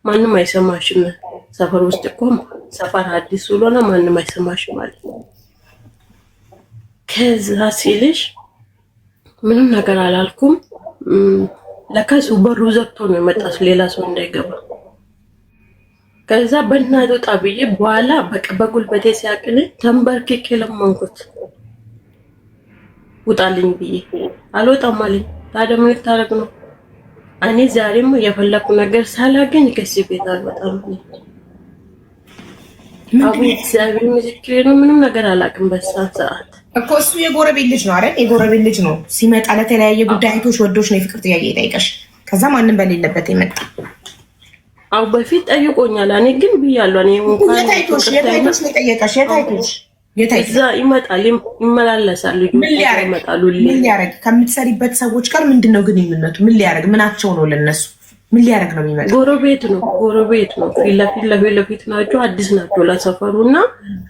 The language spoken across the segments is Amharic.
ማንም አይሰማሽም። ሰፈር ውስጥ እኮ ሰፈር አዲስ ስለሆነ ማንም አይሰማሽም ማለት ነው። ከዛ ሲልሽ ምንም ነገር አላልኩም። ለካሱ በሩ ዘግቶ ነው የመጣው ሌላ ሰው እንዳይገባ። ከዛ በእናቱ ጣብዬ በኋላ በቃ በጉልበቴ ሲያቅልኝ ተንበርክኬ ለመንኩት ውጣልኝ ብዬ። አልወጣም አለኝ። ታዲያ ምን ልታረግ ነው? እኔ ዛሬም የፈለኩ ነገር ሳላገኝ ከዚህ ቤት አልወጣም። አቡ እግዚአብሔር ምስክሬ ነው። ምንም ነገር አላውቅም በዛን ሰዓት እኮ። እሱ የጎረቤት ልጅ ነው አይደል? የጎረቤት ልጅ ነው። ሲመጣ ለተለያየ ጉዳይቶች ወዶች ነው የፍቅር ጥያቄ ይጠይቀሽ። ከዛ ማንም በሌለበት ይመጣ። አው በፊት ጠይቆኛል። እኔ ግን ብያለሁ። እኔ እንኳን የታይቶሽ ነው የጠየቀሽ። የታይቶሽ እዛ ይመጣል ይመላለሳል። ይመጣሉ። ምን ሊያረግ ከምትሰሪበት ሰዎች ጋር ምንድነው ግንኙነቱ? ምን ሊያረግ ምናቸው ነው ለነሱ? ምን ሊያረግ ነው የሚመጣው? ጎረቤት ነው። ለፊት ናቸው። አዲስ ናቸው ለሰፈሩና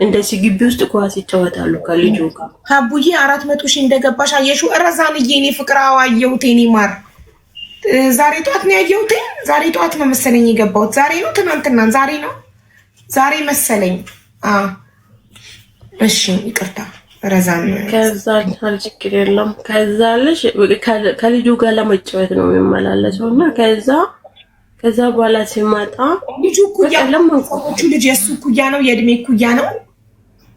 እንደዚህ ግቢ ውስጥ ኳስ ይጫወታሉ ከልጁ ጋር። ሀቡዬ 400,000 እንደገባሽ አየሽው? ረዛንዬ እኔ ፍቅር አዋየሁት። እኔ ማር ዛሬ ጠዋት ነው ያየሁት። ዛሬ ጠዋት ነው መሰለኝ የገባሁት። ዛሬ ነው ትናንትና? ዛሬ መሰለኝ። እሺ ይቅርታ ረዛን። ከዛ ችግር የለም። ከዛ ልጅ ከልጁ ጋር ለመጫወት ነው የሚመላለሰው እና ከዛ በኋላ ሲመጣ ልጁ እኩያ ለማንቆቹ ልጅ የሱ እኩያ ነው፣ የእድሜ እኩያ ነው።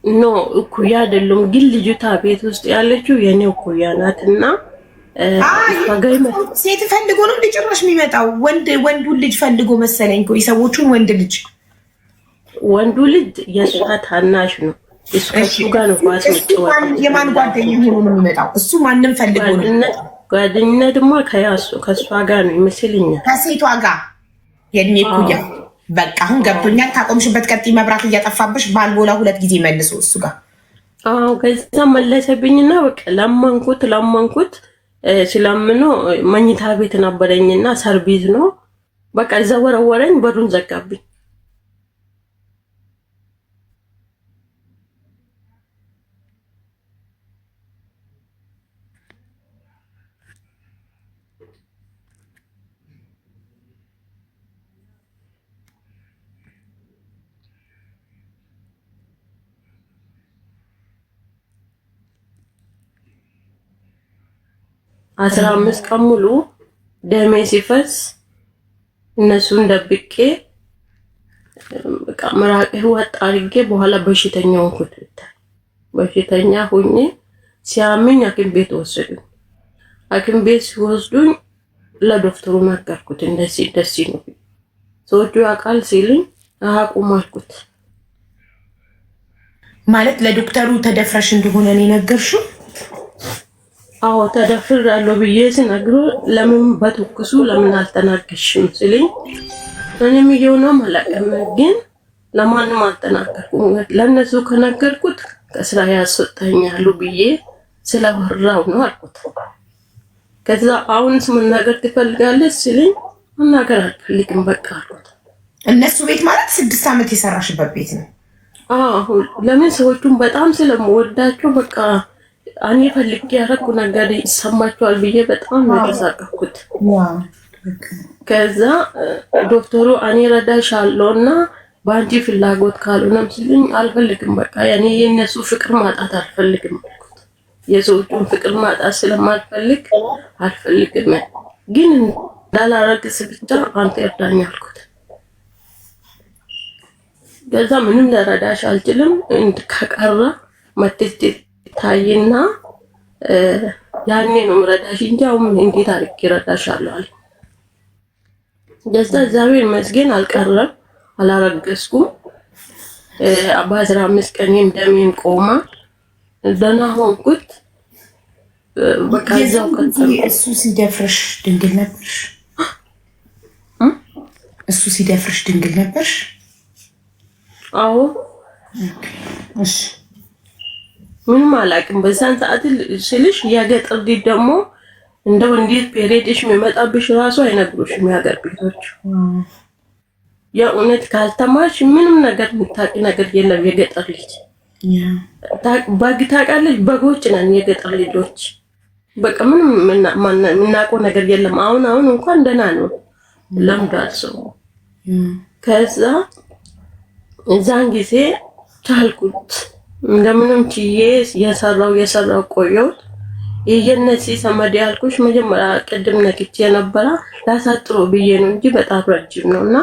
ኖ እኩያ አይደሉም፣ ግን ልጅቷ ቤት ውስጥ ያለችው የኔ እኩያ ናትና ሴት ፈልጎ ነው ጭራሽ የሚመጣው። ወንዱን ልጅ ፈልጎ መሰለኝ እኮ የሰዎቹን ወንዱ ልጅ የእሷ ታናሽ ነው። እሱ ጋር ነው ኳስ መጫወት። የማን ጓደኛ ሆኖ ነው የሚመጣው? እሱ ማንም ፈልጎ ነው። ጓደኝነትማ ከእሷ ጋር ነው ይመስለኛል፣ ከሴቷ ጋር የእድሜ እኩያ። በቃ አሁን ገብቶኛል። ታቆምሽበት ቀጥይ። መብራት እያጠፋብሽ ባልቦላ 2 ጊዜ መልሶ እሱ ጋር። ከዛ መለሰብኝና በቃ ለመንኩት ስለምኖ መኝታ ቤት ነበረኝና ሰርቪስ ነው በቃ እዛ ወረወረኝ። በሩን ዘጋብኝ። 15 ቀን ሙሉ ደሜ ሲፈስ እነሱን ደብቄ በቃ መራቄ ወጣ አድርጌ በኋላ በሽተኛ ሆንኩት። በሽተኛ ሆኜ ሲያመኝ ሐኪም ቤት ወሰዱኝ። ሐኪም ቤት ሲወስዱኝ ለዶክተሩ ነገርኩት። እንደዚህ ነው ሰዎቹ ያውቃል ሲሉኝ አቁም አልኩት። ማለት ለዶክተሩ ተደፍረሽ እንደሆነ ነው የነገርሽው? አዎ ተደፍሬያለሁ ብዬ ስነግረው ለምን በትኩሱ ለምን አልተናገርሽም ሲለኝ እኔም ይኸውና ማለቀም ግን ለማንም አልተናገርኩም። ለነሱ ከነገርኩት ከስራ ያስወጣኛሉ ብዬ ስለወራው ነው አልኩት። ከዛ አሁንስ መናገር ትፈልጋለች ሲለኝ መናገር አልፈልግም በቃ አልኩት። እነሱ ቤት ማለት 6 ዓመት የሰራሽበት ቤት ነው? አዎ ለምን ሰዎቹን በጣም ስለምወዳቸው በቃ እኔ ፈልጌ ያደረኩ ነገር ይሰማቸዋል ብዬ በጣም ተሳቀቅኩት። ከዛ ዶክተሩ እኔ ረዳሻለሁና በአንቺ ፍላጎት ካልሆነም ሲሉኝ አልፈልግም በቃ ያኔ የነሱ ፍቅር ማጣት አልፈልግም አልኩት። የሰዎቹን ፍቅር ማጣት ስለማልፈልግ አልፈልግም፣ ግን እንዳላረግስ ብቻ አንተ እርዳኝ አልኩት። ከዛ ምንም ልረዳሽ አልችልም ከቀረ መጥቼ ታይና ያኔ ነው ምረዳሽ እንጂ አሁን እንዴት አድርጌ እረዳሻለሁ አለ። እግዚአብሔር ይመስገን አልቀረም፣ አላረገዝኩም። በ15 ቀን ደሜን ቆማ ደህና ሆንኩት። በቃ እዛው ቀጠልኩ። እሱ ሲደፍርሽ ድንግል ነበርሽ? እሱ ሲደፍርሽ ድንግል ነበርሽ? አዎ። እሺ ምንም አላውቅም በዛን ሰዓት ስልሽ የገጠር ልጅ ደግሞ እንደው እንዴት ፔሬድሽ የሚመጣብሽ ራሱ አይነግሩሽም የሀገር ቤቶች። የእውነት ካልተማርሽ ምንም ነገር የምታውቂ ነገር የለም። የገጠር ልጅ በግ ታውቃለች። በጎች ነን የገጠር ልጆች። በቃ ምንም የምናውቀው ነገር የለም። አሁን እንኳን ደህና ነው ለምዷል ሰው። ከዛ እዛን ጊዜ ቻልኩት እንደምንም ችዬ የሰራው ቆየሁት። የነሲ ሰመድ ያልኩሽ መጀመሪያ ቅድም ነክቼ የነበረ ላሳጥሮ ብዬ ነው እንጂ በጣም ረጅም ነውና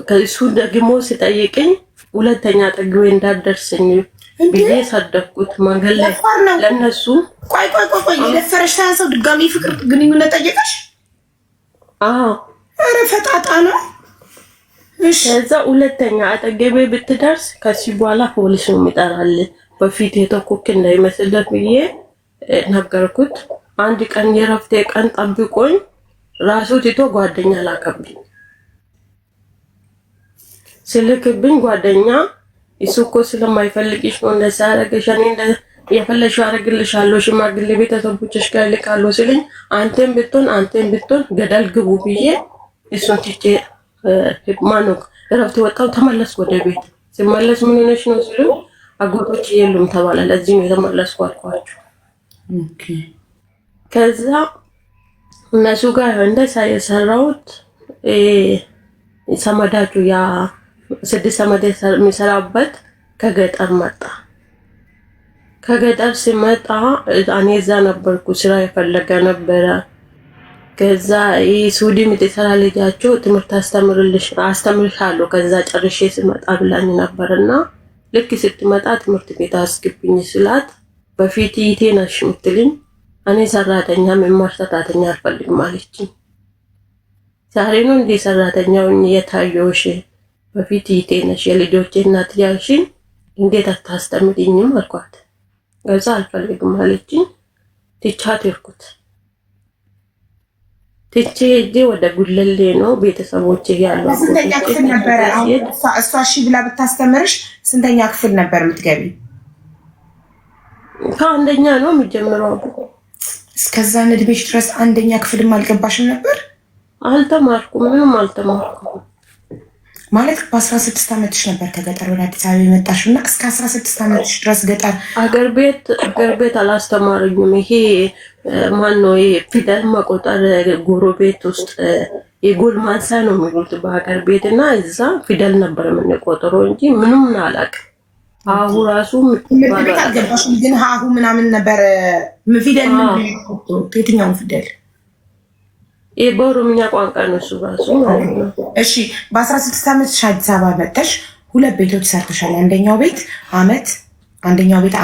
ከሱ ደግሞ ሲጠይቀኝ ሁለተኛ ጠግቤ እንዳደርስኝ ብዬ ሰደኩት መንገድ ላይ ለነሱ። ቆይ የደፈረሽ ሳያንሰው ድጋሚ ፍቅር ግንኙነት ጠየቀሽ? አዎ። ኧረ ፈጣጣ ነው። እሺ ከዛ ሁለተኛ አጠገቤ ብትደርስ ከዚህ በኋላ ፖሊስ ነው የሚጠራል በፊት የተኮክ እንዳይመስልህ ብዬ ነገርኩት። አንድ ቀን የረፍቴ ቀን ጠብቆኝ ራሱ ትቶ ጓደኛ ላከብኝ። ስልክብኝ ጓደኛ እሱ እኮ ስለማይፈልግሽ ነው እንደዛ ያደረገሽ፣ እኔ የፈለግሽው አደርግልሻለሁ፣ ሽማግሌ ቤተሰቦችሽ ጋር ልካለሁ ሲለኝ አንተም ብትሆን ገደል ግቡ ብዬ እሱን ትቼ ማነው እረፍት ወጣው ተመለስኩ ወደ ቤት። ሲመለስ ምን ሆነሽ ነው ሲሉ አጎቶች የሉም ተባለ። ለዚህ ነው የተመለስኩ አልኳቸው። ከዛ እነሱ ጋር እንደዛ የሰራሁት ሰመዳችሁ ያ 6 ዓመት የሚሰራበት ከገጠር መጣ። ከገጠር ሲመጣ እኔ እዛ ነበርኩ፣ ስራ የፈለገ ነበረ። ከዛ ሱዲ የምትሰራ ልጃቸው ትምህርት አስተምርሻለሁ ከዛ ጨርሼ ስመጣ ብላኝ ነበርና ልክ ስትመጣ ትምህርት ቤት አስገብኝ ስላት በፊት ይቴ ነሽ የምትልኝ እኔ ሰራተኛ መማር ሰራተኛ አልፈልግም አለችኝ። ዛሬ ነው እንዴ ሰራተኛውን የታየውሽ? በፊት ይቴ ነሽ የልጆቼ እናት ያልሽኝ እንዴት አታስተምሪኝም አልኳት። ከዛ አልፈልግም አለችኝ። ትቻት ሄድኩት። ትቼ ሄጄ ወደ ጉለሌ ነው ቤተሰቦቼ ያሉ። ስንተኛ ክፍል ነበር እሷ እሺ ብላ ብታስተምርሽ ስንተኛ ክፍል ነበር የምትገቢ? ከአንደኛ ነው የሚጀምረው። እስከዛ እድሜሽ ድረስ አንደኛ ክፍልም አልገባሽም ነበር? አልተማርኩም፣ ምንም አልተማርኩም። ማለት በ16 ዓመትሽ ነበር ከገጠር ወደ አዲስ አበባ የመጣሽው እና እስከ 16 ዓመትሽ ድረስ ገጠር አገር ቤት አላስተማሩኝም። ይሄ ማነው ፊደል መቆጠር ጎረቤት ውስጥ የጎልማሳ ነው የሚሉት በአገር ቤት እና እዛ ፊደል ነበር የምንቆጥረው እንጂ ምንም አላውቅም። አሁ ራሱ ቤት አልገባሽም ግን ሀሁ ምናምን ነበር ፊደል የትኛውን ፊደል በኦሮምኛ ቋንቋ ነው እሱ ራሱ ማለት ነው። እሺ በ16 ዓመትሽ አዲስ አበባ መጥተሽ 2 ቤቶች ሰርተሻል። አንደኛው ቤት አመት፣ አንደኛው ቤት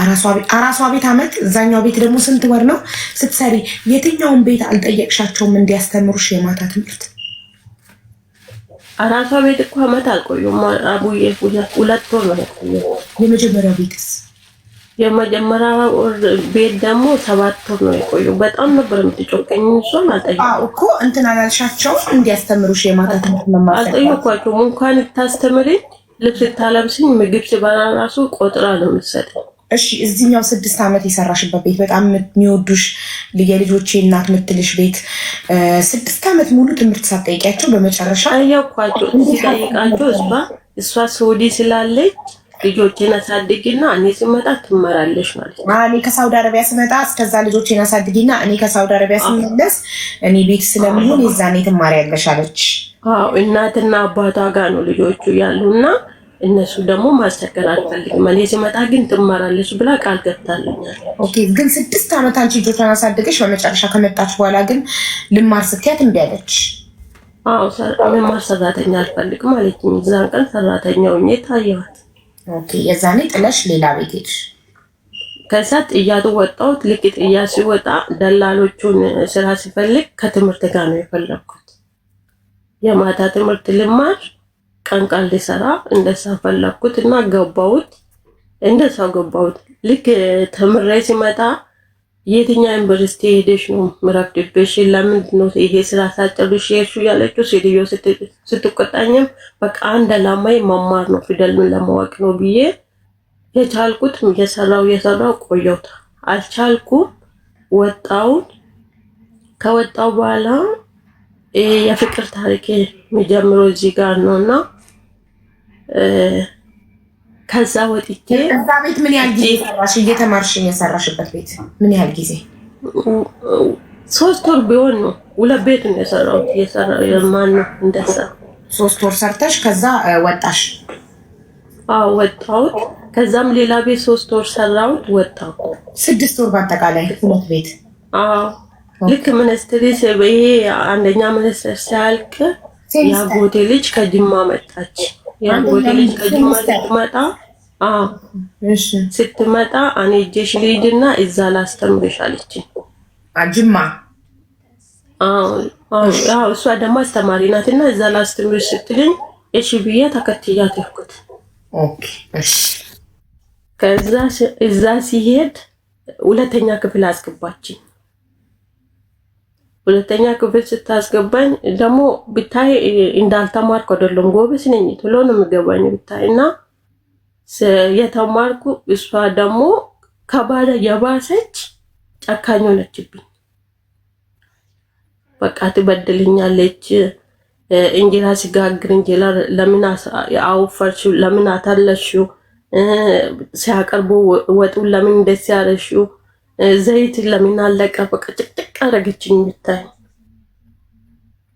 አራሷ ቤት አመት፣ እዛኛው ቤት ደግሞ ስንት ወር ነው ስትሰሪ? የትኛውን ቤት አልጠየቅሻቸውም እንዲያስተምሩሽ የማታ ትምህርት? አራሷ ቤት እኮ አመት አልቆየሁም አቡዬ፣ 2 ወር ነው የቆየሁት። የመጀመሪያው ቤትስ? የመጀመሪያው ቤት ደግሞ 7 ወር ነው የቆየው። በጣም ነበር የምትጮቀኝ። እሷን አልጠየቅኩም እኮ እንትን አላልሻቸው እንዲያስተምሩሽ የማታ ትምህርት መማር አልጠየኳቸውም። እንኳን ታስተምሪኝ ልብስ ታለብስኝ ምግብ ስበላ ራሱ ቆጥራ ነው የምትሰጠኝ። እሺ እዚህኛው 6 ዓመት የሰራሽበት ቤት በጣም የሚወዱሽ የልጆቼ እናት ምትልሽ ቤት 6 ዓመት ሙሉ ትምህርት ሳትጠይቂያቸው በመጨረሻ ጠየኳቸው። ሲጠይቃቸው እሷ ሳውዲ ስላለች ልጆቼን አሳድጊና እኔ ስመጣ ትመራለሽ ማለት ነው። እኔ ከሳውዲ አረቢያ ስመጣ እስከዛ ልጆቼን አሳድጊና እኔ ከሳውዲ አረቢያ ስመለስ እኔ ቤት ስለሚሆን የዛኔ ትማሪያለሽ አለች። አዎ እናትና አባቷ ጋር ነው ልጆቹ ያሉና እነሱ ደግሞ ማስቸገር አልፈልግም እኔ ስመጣ ግን ትማራለሽ ብላ ቃል ገብታለኛል። ኦኬ ግን 6 ዓመት አንቺ ልጆቿን አሳድገሽ በመጨረሻ ከመጣች በኋላ ግን ልማር ስትያት እምቢ አለች። አዎ መማር ሰራተኛ አልፈልግም አለችኝ። እዛን ቀን ሰራተኛው ሆኜ ታየኋት። ኦኬ የዛኔ ጥለሽ ሌላ ቤት ሄድሽ? ከዛ ጥያቱ ወጣሁት። ልክ ጥያ ሲወጣ ደላሎቹን ስራ ሲፈልግ ከትምህርት ጋር ነው የፈለግኩት። የማታ ትምህርት ልማር ቀን ልሰራ እንደዛ ፈለግኩት እና ገባሁት። እንደዛው ገባሁት። ልክ ተምሬ ሲመጣ የትኛው ዩኒቨርሲቲ ሄደሽ ነው ምረፍድብሽ? ለምንድን ነው ይሄ ስራ ሳጨርሽ የሄድሽው? ያለችው ሴትዮ ስትቆጣኝም በቃ አንድ ዓላማዬ መማር ነው ፊደልን ለማወቅ ነው ብዬ የቻልኩት የሰራው ቆየሁት። አልቻልኩም፣ ወጣሁት። ከወጣሁ በኋላ የፍቅር ታሪክ የሚጀምረው እዚህ ጋር ነውና ከዛ ወጥቼ እዛ ቤት ምን ያህል ጊዜ ሰራሽ? እየተማርሽ የሰራሽበት ቤት ምን ያህል ጊዜ? 3 ወር ቢሆን ነው ሁለት ቤት ነው የሰራው የማን ነው እንደዛ 3 ወር ሰርተሽ ከዛ ወጣሽ? አዎ ወጣሁት። ከዛም ሌላ ቤት 3 ወር ሰራሁት ወጣሁ። 6 ወር በአጠቃላይ 2 ቤት። አዎ ልክ ሚኒስትሪ ይሄ አንደኛ ሚኒስትር ሲያልቅ ያጎቴ ልጅ ከጅማ መጣች። ያጎቴ ልጅ ከጅማ ስትመጣ እሺ ስትመጣ እኔ እጄሽ ልሂድና እዛ ላስተምርሽ አለችኝ። ጅማ? አዎ እሷ ደግሞ አስተማሪ ናትና እዛ ላስተምርሽ ስትልኝ እሺ ብዬ ተከትያት ሄድኩት። ኦኬ እሺ። ከዛ እዛ ሲሄድ ሁለተኛ ክፍል አስገባችኝ። ሁለተኛ ክፍል ስታስገባኝ ደግሞ ብታይ እንዳልተማርኩ አይደለም፣ ጎበዝ ነኝ፣ ቶሎ ነው የምገባኝ ብታይና የተማርኩ እሷ ደግሞ ከባዳ የባሰች ጨካኝ ሆነችብኝ። በቃ ትበድልኛለች። እንጀራ ሲጋግር እንጀራ ለምን አወፈርሽው? ለምን አታለሽው? ሲያቀርቡ ወጡን ለምን እንደዚህ ያረሽው? ዘይት ለምን አለቀ? በቃ ጭቅጭቅ አደረገችኝ ብታይ።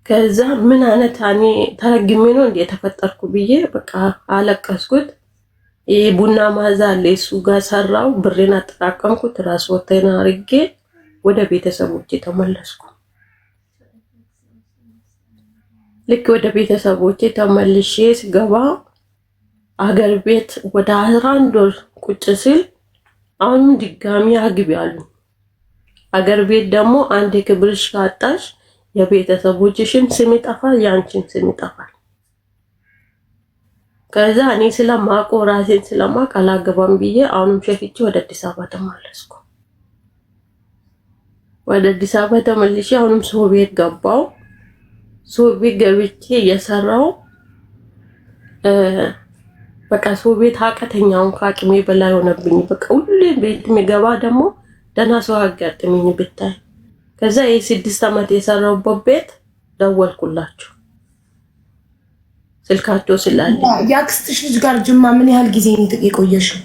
ከዛ ምን አይነት እኔ ተረግሜ ነው እንዴ የተፈጠርኩ ብዬ በቃ አለቀስኩት። ቡና ማዛ አለ እሱ ጋር ሰራው፣ ብሬን አጠራቀምኩት፣ ራስ ወተና አርጌ ወደ ቤተሰቦቼ ተመለስኩ። ልክ ወደ ቤተሰቦቼ ተመልሼ ስገባ አገር ቤት ወደ 11 ወር ቁጭ ሲል አሁንም ድጋሚ አግቢ አሉ። አገር ቤት ደግሞ አንድ ክብርሽ ካጣሽ የቤተሰቦችሽን ስም ይጠፋል፣ ያንቺን ስም ይጠፋል። ከዛ እኔ ስለማውቅ ራሴን ስለማውቅ አላገባም ብዬ አሁንም ሸፍቼ ወደ አዲስ አበባ ተመለስኩ። ወደ አዲስ አበባ ተመልሼ አሁንም ሰው ቤት ገባው። ሰው ቤት ገብቼ እየሰራው በቃ ሰው ቤት አቀተኛውን ከአቅሜ በላይ ሆነብኝ። በቃ ሁሌ ቤት የሚገባ ደግሞ ደህና ሰው አጋጥሚኝ ብታይ። ከዛ የ6 ዓመት የሰራውበት ቤት ደወልኩላቸው ስልካቸው ስላለ። የአክስትሽ ልጅ ጋር ጅማ ምን ያህል ጊዜ ነው የቆየሽው?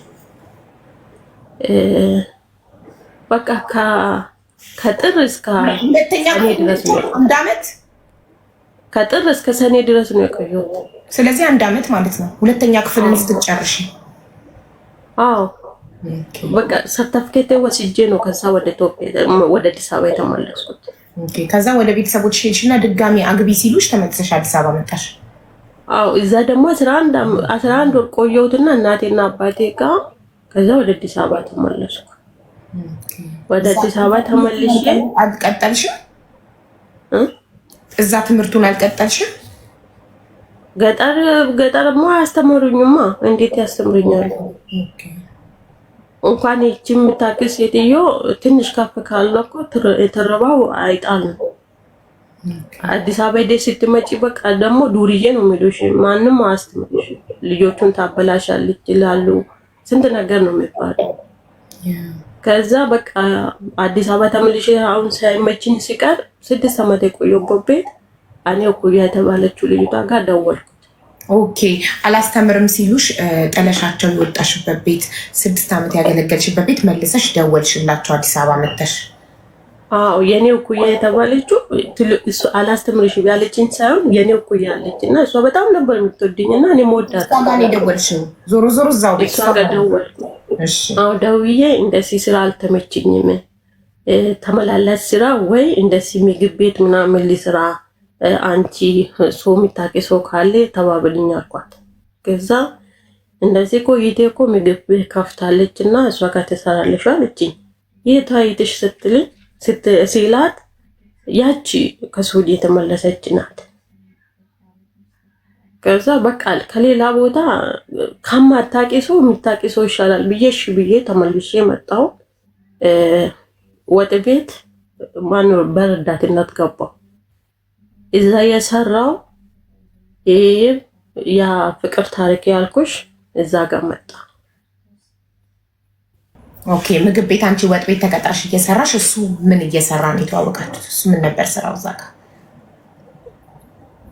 በቃ ከጥር እስከ ሰኔ ድረስ ነው። 1 ዓመት? ከጥር እስከ ሰኔ ድረስ ነው የቆየሁት። ስለዚህ 1 ዓመት ማለት ነው። ሁለተኛ ክፍልን ስትጨርሺ? አዎ በቃ ሰርተፍኬት ወስጄ ነው ከዛ ወደ ኢትዮጵያ ወደ አዲስ አበባ የተመለስኩት። ኦኬ። ከዛ ወደ ቤተሰቦች ሄድሽና ድጋሚ አግቢ ሲሉሽ ተመልሰሽ አዲስ አበባ መጣሽ? አዎ እዛ ደግሞ 11 ወር ቆየሁትና እናቴና አባቴ ጋር ከዛ ወደ አዲስ አበባ ተመለስኩ። ወደ አዲስ አበባ ተመልሼ አልቀጠልሽም? እዛ ትምህርቱን አልቀጠልሽም? ገጠርማ አስተምሩኝማ። እንዴት ያስተምሩኛል? እንኳን ይህች የምታክል ሴትዮ ትንሽ ከፍ ካለ እኮ የተረባው አይጣል ነው። አዲስ አበባ ሄደሽ ስትመጪ በቃ ደግሞ ዱርዬ ነው የሚሉሽ። ማንም አያስተምርሽ። ልጆቹን ታበላሻለች ይላሉ። ስንት ነገር ነው የሚባለው። ከዛ በቃ አዲስ አበባ ተመልሼ አሁን ሳይመችኝ ሲቀር 6 ዓመት የቆየሁበት ቤት እኔ እኩያ የተባለችው ልጅቷ ጋር ደወልኩት። ኦኬ። አላስተምርም ሲሉሽ ጥለሻቸው የወጣሽበት ቤት 6 ዓመት ያገለገልሽበት ቤት መልሰሽ ደወልሽላቸው አዲስ አበባ መተሽ? አዎ የኔ እኩያ የተባለችው እሱ አላስተምርሽ ያለችኝ ሳይሆን የኔ እኩያ አለች እና እሷ በጣም ነበር የምትወድኝ እና እኔ ወዳት ታጋኔ ደወልሽው? ዞሮ እዛው ቤት እሷ ጋር ደወልኩ። እሺ። አዎ ደውዬ እንደዚህ ስራ አልተመችኝም፣ ተመላላሽ ስራ ወይ እንደዚህ ምግብ ቤት ምናምን ልስራ፣ አንቺ ሰው የሚታቂ ሰው ካለ ተባብልኝ አልኳት። ከዛ እንደዚህ ቆይቴ እኮ ምግብ ቤት ከፍታለች እና እሷ ጋር ትሰራለሽ አለችኝ። የት አይተሽ ስትልኝ ሲላት ያቺ ከሱዲ የተመለሰች ናት። ከዛ በቃ ከሌላ ቦታ ከማታቂ ሰው የሚታቂ ሰው ይሻላል ብዬሽ ብዬ ተመልሼ መጣሁ። ወጥ ቤት ማነው በረዳትነት ገባሁ። እዛ የሰራው ያ ፍቅር ታሪክ ያልኩሽ እዛ ጋር መጣ። ኦኬ። ምግብ ቤት አንቺ ወጥ ቤት ተቀጥረሽ እየሰራሽ እሱ ምን እየሰራ ነው የተዋወቃችሁት? እሱ ምን ነበር ስራው እዛ ጋር?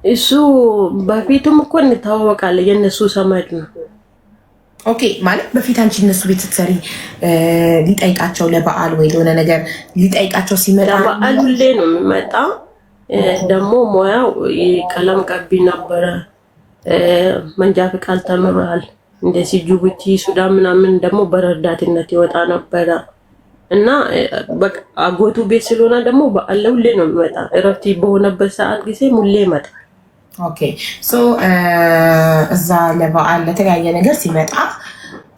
እሱ በፊቱም እኮ እንተዋወቃለን፣ የእነሱ ሰመድ ነው። ኦኬ። ማለት በፊት አንቺ እነሱ ቤት ስትሰሪ ሊጠይቃቸው ለበዓል ወይ ለሆነ ነገር ሊጠይቃቸው ሲመጣ ለበዓል ሁሌ ነው የሚመጣ። ደግሞ ሙያው ቀለም ቀቢ ነበረ። መንጃ ፍቃድ ተምሯል። እንደዚህ ጅቡቲ፣ ሱዳን ምናምን ደግሞ በረዳትነት ይወጣ ነበረ እና አጎቱ ቤት ስለሆነ ደግሞ በዓል ሁሌ ነው የሚመጣ። እረፍት በሆነበት ሰዓት ጊዜ ሁሌ ይመጣል። ኦኬ ሶ እዛ ለበዓል ለተለያየ ነገር ሲመጣ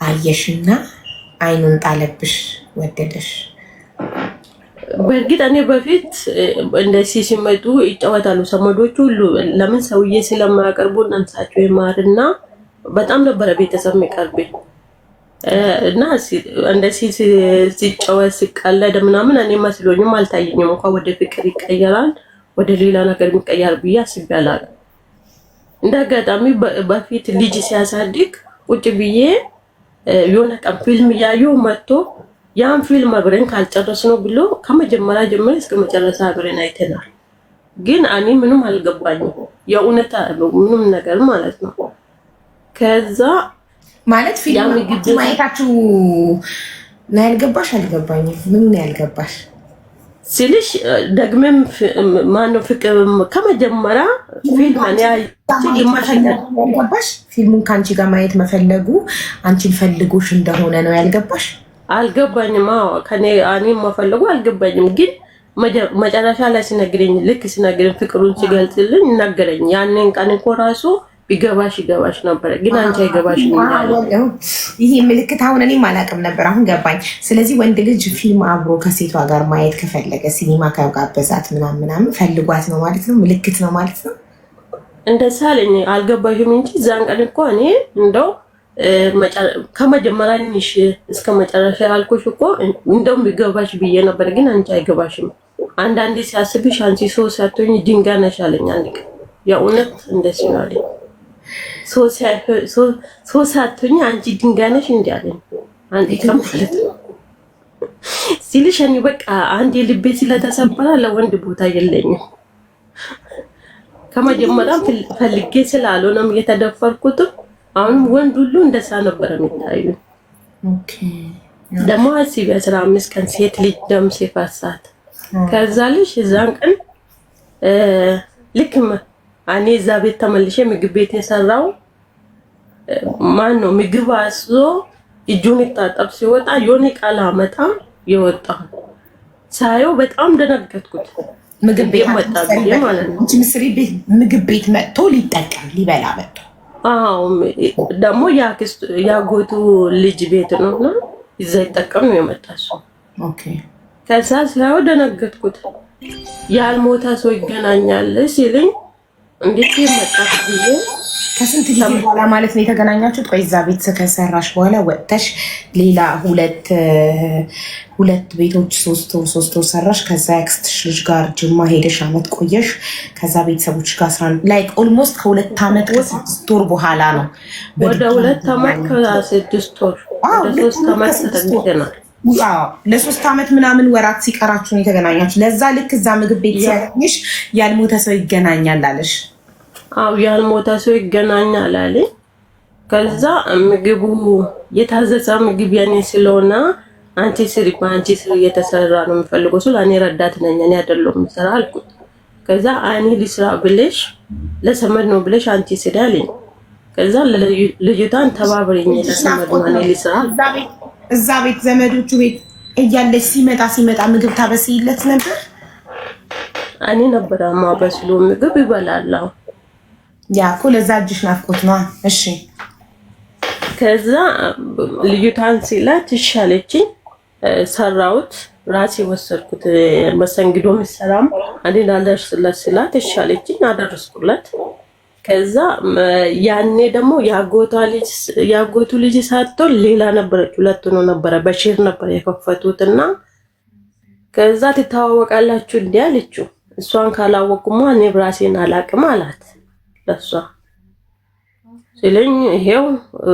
አየሽና አይኑን ጣለብሽ፣ ወደደሽ? በእርግጥ እኔ በፊት እንደዚህ ሲመጡ ይጫወታሉ ሰመዶቹ ሁሉ። ለምን ሰውዬ ስለማያቀርቡ እናንሳቸው ይማርና በጣም ነበረ ቤተሰብ የሚቀርብኝ እና እንደዚህ ሲጫወት ሲቀለድ ምናምን እኔ መስሎኝም አልታየኝም። እንኳን ወደ ፍቅር ይቀየራል ወደ ሌላ ነገር የሚቀየር ብዬ አስቤ አላውቅም። እንደ አጋጣሚ በፊት ልጅ ሲያሳድግ ቁጭ ብዬ የሆነ ቀን ፊልም እያየሁ መጥቶ ያን ፊልም አብረን ካልጨረስ ነው ብሎ ከመጀመሪያ ጀምሮ እስከ መጨረሻ አብረን አይተናል። ግን እኔ ምንም አልገባኝም የእውነት ምንም ነገር ማለት ነው። ከዛ ማለት ፊልም ማየታችሁ ነው ያልገባሽ? አልገባኝም። ምን ነው ያልገባሽ ሲልሽ ደግመም ማነው ፍቅር ከመጀመሪያ ፊልም እኔ ያልገባሽ? ፊልሙን ከአንቺ ጋር ማየት መፈለጉ አንቺን ፈልጎሽ እንደሆነ ነው ያልገባሽ? አልገባኝም። አዎ ከኔ እኔም መፈለጉ አልገባኝም። ግን መጨረሻ ላይ ሲነግረኝ ልክ ሲነግረኝ ፍቅሩን ሲገልጽልኝ ነገረኝ። ያንን ቀን እኮ ራሱ ቢገባሽ ይገባሽ ነበር፣ ግን አንቺ አይገባሽ ነው። ይሄ ምልክት አሁን እኔም አላውቅም ነበር፣ አሁን ገባኝ። ስለዚህ ወንድ ልጅ ፊልም አብሮ ከሴቷ ጋር ማየት ከፈለገ ሲኒማ ከጋበዛት ምናምን ፈልጓት ነው ማለት ነው፣ ምልክት ነው ማለት ነው። እንደዛ አለኝ። አልገባሽም እንጂ እዛን ቀን እኮ እኔ እንደው ከመጀመሪያ ትንሽ እስከ መጨረሻ ያልኩሽ እኮ እንደውም ቢገባሽ ብዬ ነበር፣ ግን አንቺ አይገባሽም። አንዳንዴ ሲያስብሽ አንቺ ሰው ሳትሆኝ ድንጋይ ነሽ አለኝ አንድ ቀን። የእውነት እንደዚህ ነው አለኝ። ሰው ሳትሆኝ አንቺ ድንጋይ ነሽ እንዴ አለኝ አንድ ቀን ማለት ነው። ሲልሽ እኔ በቃ አንድ ልቤ ስለተሰበረ ለወንድ ቦታ የለኝም። ከመጀመሪያም ፈልጌ ስላልሆነም የተደፈርኩት አሁንም ወንድ ሁሉ እንደዛ ነበር የሚታዩ። ኦኬ ደግሞ አስቢ 15 ቀን ሴት ልጅ ደም ሲፈሳት ከዛ ልጅ እዛን ቀን ልክም እኔ እዛ ቤት ተመልሼ ምግብ ቤት የሰራው ማን ነው ምግብ አስዞ እጁን ይታጠብ ሲወጣ የሆነ ቃል አመጣ የወጣው ሳየው በጣም ደነገጥኩት። ምግብ ቤት መጣ ማለት ነው። እንጂ ምስሪ ቤት ምግብ ቤት መጥቶ ሊጠቀም ሊበላ መጥቶ አዎ ደግሞ ያጎቱ ልጅ ቤት ነውና እዛ ይጠቀም ነው የመጣው። ኦኬ ከዛ ሳየው ደነገጥኩት። ያልሞታ ሰው ይገናኛል ሲልኝ እንዴት ይመጣል ብዬ ከስንት ጊዜ በኋላ ማለት ነው የተገናኛችሁት? ቆይ እዛ ቤት ከሰራሽ በኋላ ወጥተሽ ሌላ ሁለት ቤቶች ሶስት ወር ሰራሽ። ከዛ ያክስትሽ ልጅ ጋር ጅማ ሄደሽ አመት ቆየሽ። ከዛ ቤተሰቦች ጋር ላይክ ኦልሞስት ከ2 ዓመት ከ6 ወር በኋላ ነው ወደ 2 ዓመት ከ6 ወር ወደ 3 ዓመት ተገናኝተናል። ለ3 ዓመት ምናምን ወራት ሲቀራችሁ ነው የተገናኛችሁ። ለዛ ልክ እዛ ምግብ ቤት ሲያገኝሽ ያልሞተ ሰው ይገናኛል አለሽ። አው ያልሞተ ሰው ይገናኛል አለኝ። ከዛ ምግቡ የታዘዘ ምግብ ያኔ ስለሆነ አንቺ ስሪ ባንቺ ስሪ የተሰራ ነው የምፈልገው ስለ እኔ ረዳት ነኝ እኔ አይደለም የምሰራ አልኩት። ከዛ እኔ ልስራ ብለሽ ለሰመድ ነው ብለሽ አንቺ ስሪ አለኝ። ከዛ ልጅቷን ተባብረኝ ለሰመድ ነው እኔ ልስራ። እዛ ቤት ዘመዶቹ ቤት እያለሽ ሲመጣ ምግብ ታበስይለት ነበር? እኔ ነበር ማበስሎ ምግብ ይበላል። ያ እኮ ለዛ እጅሽ ናፍቆት ነው። እሺ ከዛ ልጅቷን ሲላት ይሻለችኝ ሰራውት ራሴ ወሰድኩት። መሰንግዶ ምሰራም አንዴና ለርስለት ሲላት ይሻለችኝ አደረስኩለት። ከዛ ያኔ ደግሞ ያጎቱ ልጅ ሳትሆን ሌላ ነበረች። ሁለት ነው ነበረ በሽር ነበር የከፈቱትና ከዛ ትተዋወቃላችሁ እንዴ አለችው። እሷን ካላወቁማ እኔ ብራሴን አላቅም አላት። ለሷ ስለኝ ይሄው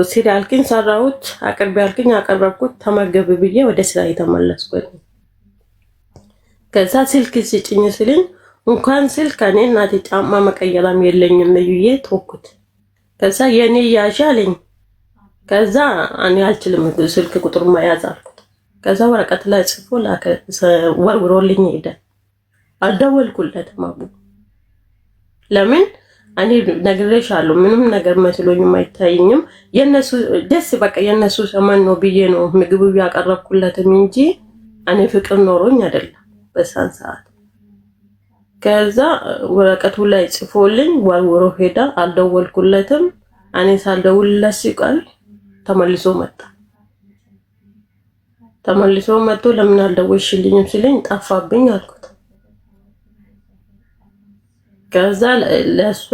ሲሪያልኪን ሰራሁት አቅርብ ያልኪን አቀረብኩት ተመገብ ብዬ ወደ ስራ የተመለስኩት። ከዛ ስልክ ሲጭኝ ስለኝ እንኳን ስልክ እኔ እናቴ ጫማ መቀየራም የለኝም ብዬ ተውኩት። ከዛ የኔ ያሻለኝ ከዛ እኔ አልችልም ስልክ ቁጥር መያዝ አልኩት። ከዛ ወረቀት ላይ ጽፎ ላከ ወርውሮልኝ ሄደ። አልደወልኩለት ማቡ ለምን እኔ ነግሬሻለሁ፣ ምንም ነገር መስሎኝም አይታየኝም። የነሱ ደስ በቃ የነሱ ሰማን ነው ብዬ ነው ምግቡ ያቀረብኩለትም እንጂ እኔ ፍቅር ኖሮኝ አይደለም በሳን ሰዓት። ከዛ ወረቀቱ ላይ ጽፎልኝ ወርውሮ ሄዳ። አልደወልኩለትም። እኔ ሳልደውልለት ሲቀር ተመልሶ መጣ። ተመልሶ መጥቶ ለምን አልደወልሽልኝም ሲለኝ ጠፋብኝ አልኩት። ከዛ ለሷ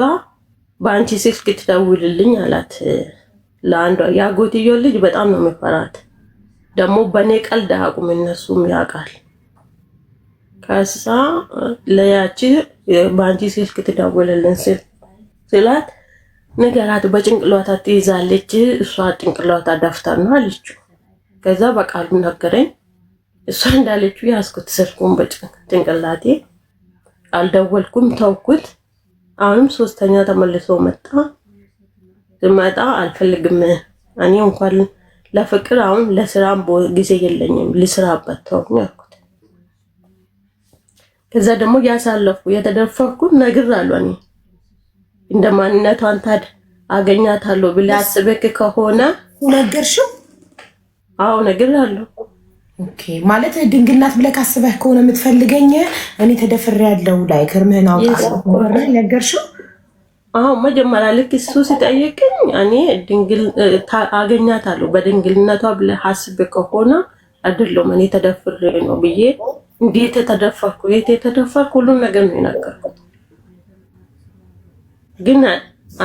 በአንቺ ስልክ ትደውልልኝ አላት። ለአንዷ ያጎትዮ ልጅ በጣም ነው የሚፈራት። ደግሞ በኔ ቀልድ አቁም እነሱም ያውቃል። ከዛ ለያቺ በአንቺ ስልክ ትደውልልኝ ስላት ነገራት በጭንቅላቷ ትይዛለች። እሷ ጭንቅላቷ ደፍታ ነው አለችው። ከዛ በቃሉ ነገረኝ። እሷ እንዳለችው ያስኩት ስልኩን በጭንቅላቴ አልደወልኩም፣ ተውኩት። አሁንም ሶስተኛ ተመልሶ መጣ። ዝመጣ አልፈልግም እኔ እንኳን ለፍቅር አሁን ለስራም ጊዜ የለኝም ልስራበት ተውኝ አልኩት። ከዛ ደግሞ ያሳለፍኩ የተደፈርኩት ነግሬሃለሁ። እኔ እንደማንነቷን ታድ አገኛታለሁ ብለህ አስበክ ከሆነ ነገርሽው? አዎ ነግሬሃለሁ። ኦኬ ማለት ድንግልናት ብለህ ካስበህ ከሆነ የምትፈልገኝ እኔ ተደፍሬያለሁ ላይ ከርምህን አውጣለሁ ነገርሽው? አዎ መጀመሪያ ልክ እሱ ሲጠይቅኝ እኔ ድንግል አገኛታለሁ በድንግልነቷ ብለህ አስበህ ከሆነ አይደለም እኔ ተደፍሬ ነው ብዬ እንዴት ተደፈርኩ የት ተደፈርኩ ሁሉን ነገር ነው የነገርኩት። ግን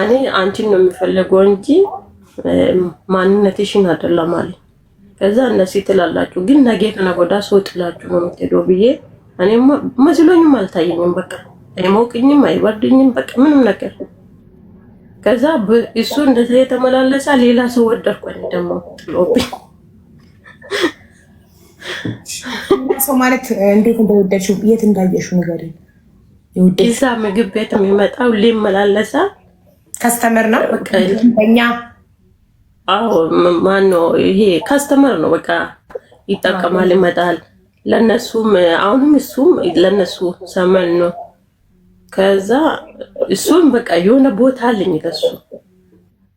እኔ አንቺን ነው የሚፈልገው እንጂ ማንነትሽን አይደለም አለኝ። ከዛ እነዚህ ትላላችሁ ግን ነገ ከነገ ወዲያ ሰው ጥላችሁ ነው የምትሄደው ብዬ እኔማ መስሎኝም አልታየኝም። በቃ አይሞቅኝም አይበርድኝም በቃ ምንም ነገር። ከዛ እሱ እንደዚህ የተመላለሰ ሌላ ሰው ወደድኩኝ ደግሞ ጥሎብኝ። ሰው ማለት እንዴት እንደወደድሽው የት እንዳየሽው ንገሪኝ። እዛ ምግብ ቤት የሚመጣው ሊመላለሳ ከስተመር ነው በቃ በእኛ አዎ ማነው ይሄ ካስተመር ነው በቃ ይጠቀማል ይመጣል። ለነሱም አሁንም እሱም ለነሱ ሰመን ነው። ከዛ እሱም በቃ የሆነ ቦታ አለኝ ለሱ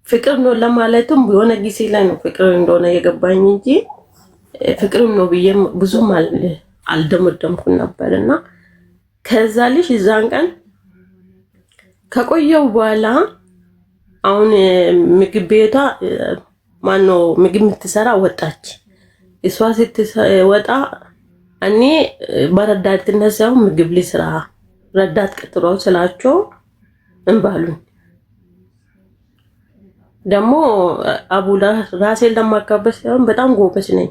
ፍቅር ነው ለማለትም የሆነ ጊዜ ላይ ነው ፍቅር እንደሆነ የገባኝ እንጂ ፍቅርም ነው ብዬ ብዙም አልደመደምኩም ነበርና ከዛ ልጅ እዛን ቀን ከቆየው በኋላ አሁን ምግብ ቤቷ ማነው ምግብ የምትሰራ ወጣች። እሷ ስትወጣ እኔ በረዳትነት ሳይሆን ምግብ ልስራ ረዳት ቀጥሮ ስላቸው እንባሉኝ ደግሞ አቡላ ራሴን ለማካበስ ሳይሆን በጣም ጎበዝ ነኝ።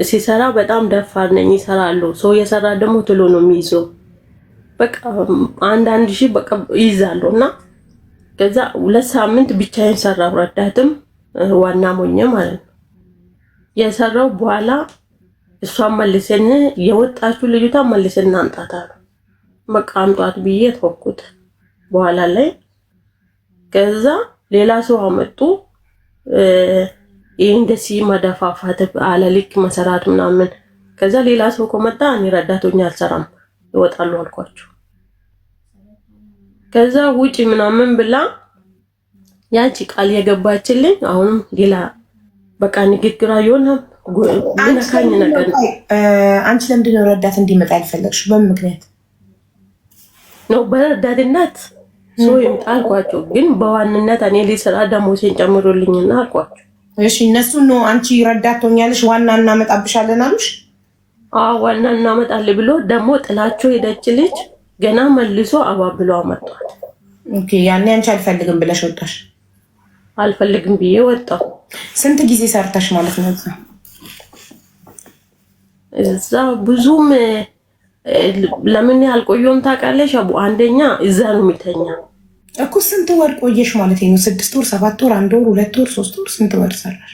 ሲሰራ በጣም ደፋር ነኝ። ይሰራለሁ ሰው የሰራ ደግሞ ትሎ ነው የሚይዘው። በቃ አንድ ሺህ በቃ ይይዛለሁና ከዛ 2 ሳምንት ብቻዬን ሰራው ረዳትም ዋና ሞኘ ማለት ነው የሰራው። በኋላ እሷን መልሰን የወጣችው ልጅቷ መልሰን አንጣታል። በቃ አንጧት ብዬ ተወኩት። በኋላ ላይ ከዛ ሌላ ሰው አመጡ። ይሄ እንደዚህ መደፋፋት አለልክ መሰራት ምናምን። ከዛ ሌላ ሰው ከመጣ እኔ ረዳቶኛ አልሰራም ይወጣሉ አልኳቸው። ከዛ ውጪ ምናምን ብላ ያቺ ቃል የገባችልኝ አሁንም ሌላ በቃ ንግግራ የሆነ ጉናካኝ ነገር። አንቺ ለምንድን ነው ረዳት እንዲመጣ ያልፈለግሽው? በምን ምክንያት ነው? በረዳትነት ሰው ይምጣ አልኳቸው። ግን በዋንነት እኔ ሊሰራ ደሞሴን ጨምሮልኝና አልኳቸው። እሺ እነሱ ነው አንቺ ረዳት ሆኛለሽ ዋና እናመጣብሻለን አሉሽ? አዎ ዋና እናመጣለን ብሎ ደግሞ ጥላቸው ሄደች ልጅ ገና መልሶ አባብሎ አመጣት። ኦኬ ያኔ አንቺ አልፈልግም ብለሽ ወጣሽ? አልፈልግም ብዬ ወጣሁ። ስንት ጊዜ ሰርተሽ ማለት ነው እዛ? ብዙም ለምን ያልቆየም ታውቃለሽ? አቡ አንደኛ እዛ ነው የሚተኛ እኮ። ስንት ወር ቆየሽ ማለት ነው? 6 ወር 7 ወር 1 ወር 2 ወር 3 ወር ስንት ወር ሰራሽ?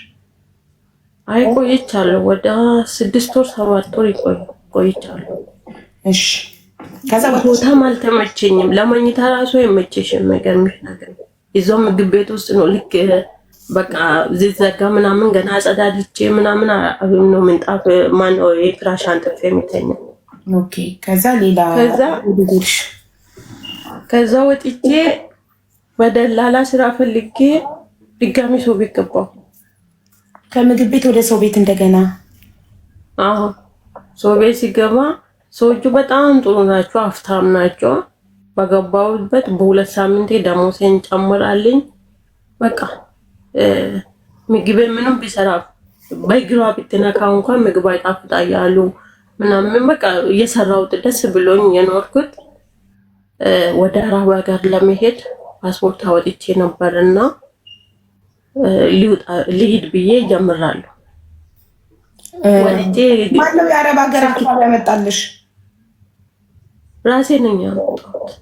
አይ ቆይቻለሁ። ወደ 6 ወር 7 ወር ቆይቻለሁ። እሺ ከዛ ቦታም አልተመቸኝም። ለመኝታ ራሱ አይመቸሽም። የሚገርምሽ ነገር እዛው ምግብ ቤት ውስጥ ነው ልክ በቃ ዝዘጋ ምናምን ገና አጸዳድቼ ምናምን ነው ምንጣፍ ማነው የፍራሽ አንጥፌ የሚተኛው። ኦኬ ከዛ ሌላ ከዛ ከዛ ወጥቼ በደላላ ስራ ፈልጌ ድጋሚ ሰው ቤት ገባሁ። ከምግብ ቤት ወደ ሰው ቤት እንደገና። አዎ ሰው ቤት ሲገባ ሰዎቹ በጣም ጥሩ ናቸው፣ አፍታም ናቸው። በገባሁበት በ2 ሳምንቴ ደሞሴን ጨምራልኝ። በቃ ምግብ ምንም ቢሰራ በእግሯ ብትነካው እንኳን ምግብ አይጣፍጣ ያሉ ምናምን በቃ እየሰራሁት ደስ ብሎኝ የኖርኩት። ወደ አረብ ሀገር ለመሄድ ፓስፖርት አወጥቼ ነበርና ልሂድ ብዬ ጀምራለሁ። ማነው የአረብ ሀገር አካባቢ ያመጣልሽ? ራሴ ነኝ ያመጣሁት።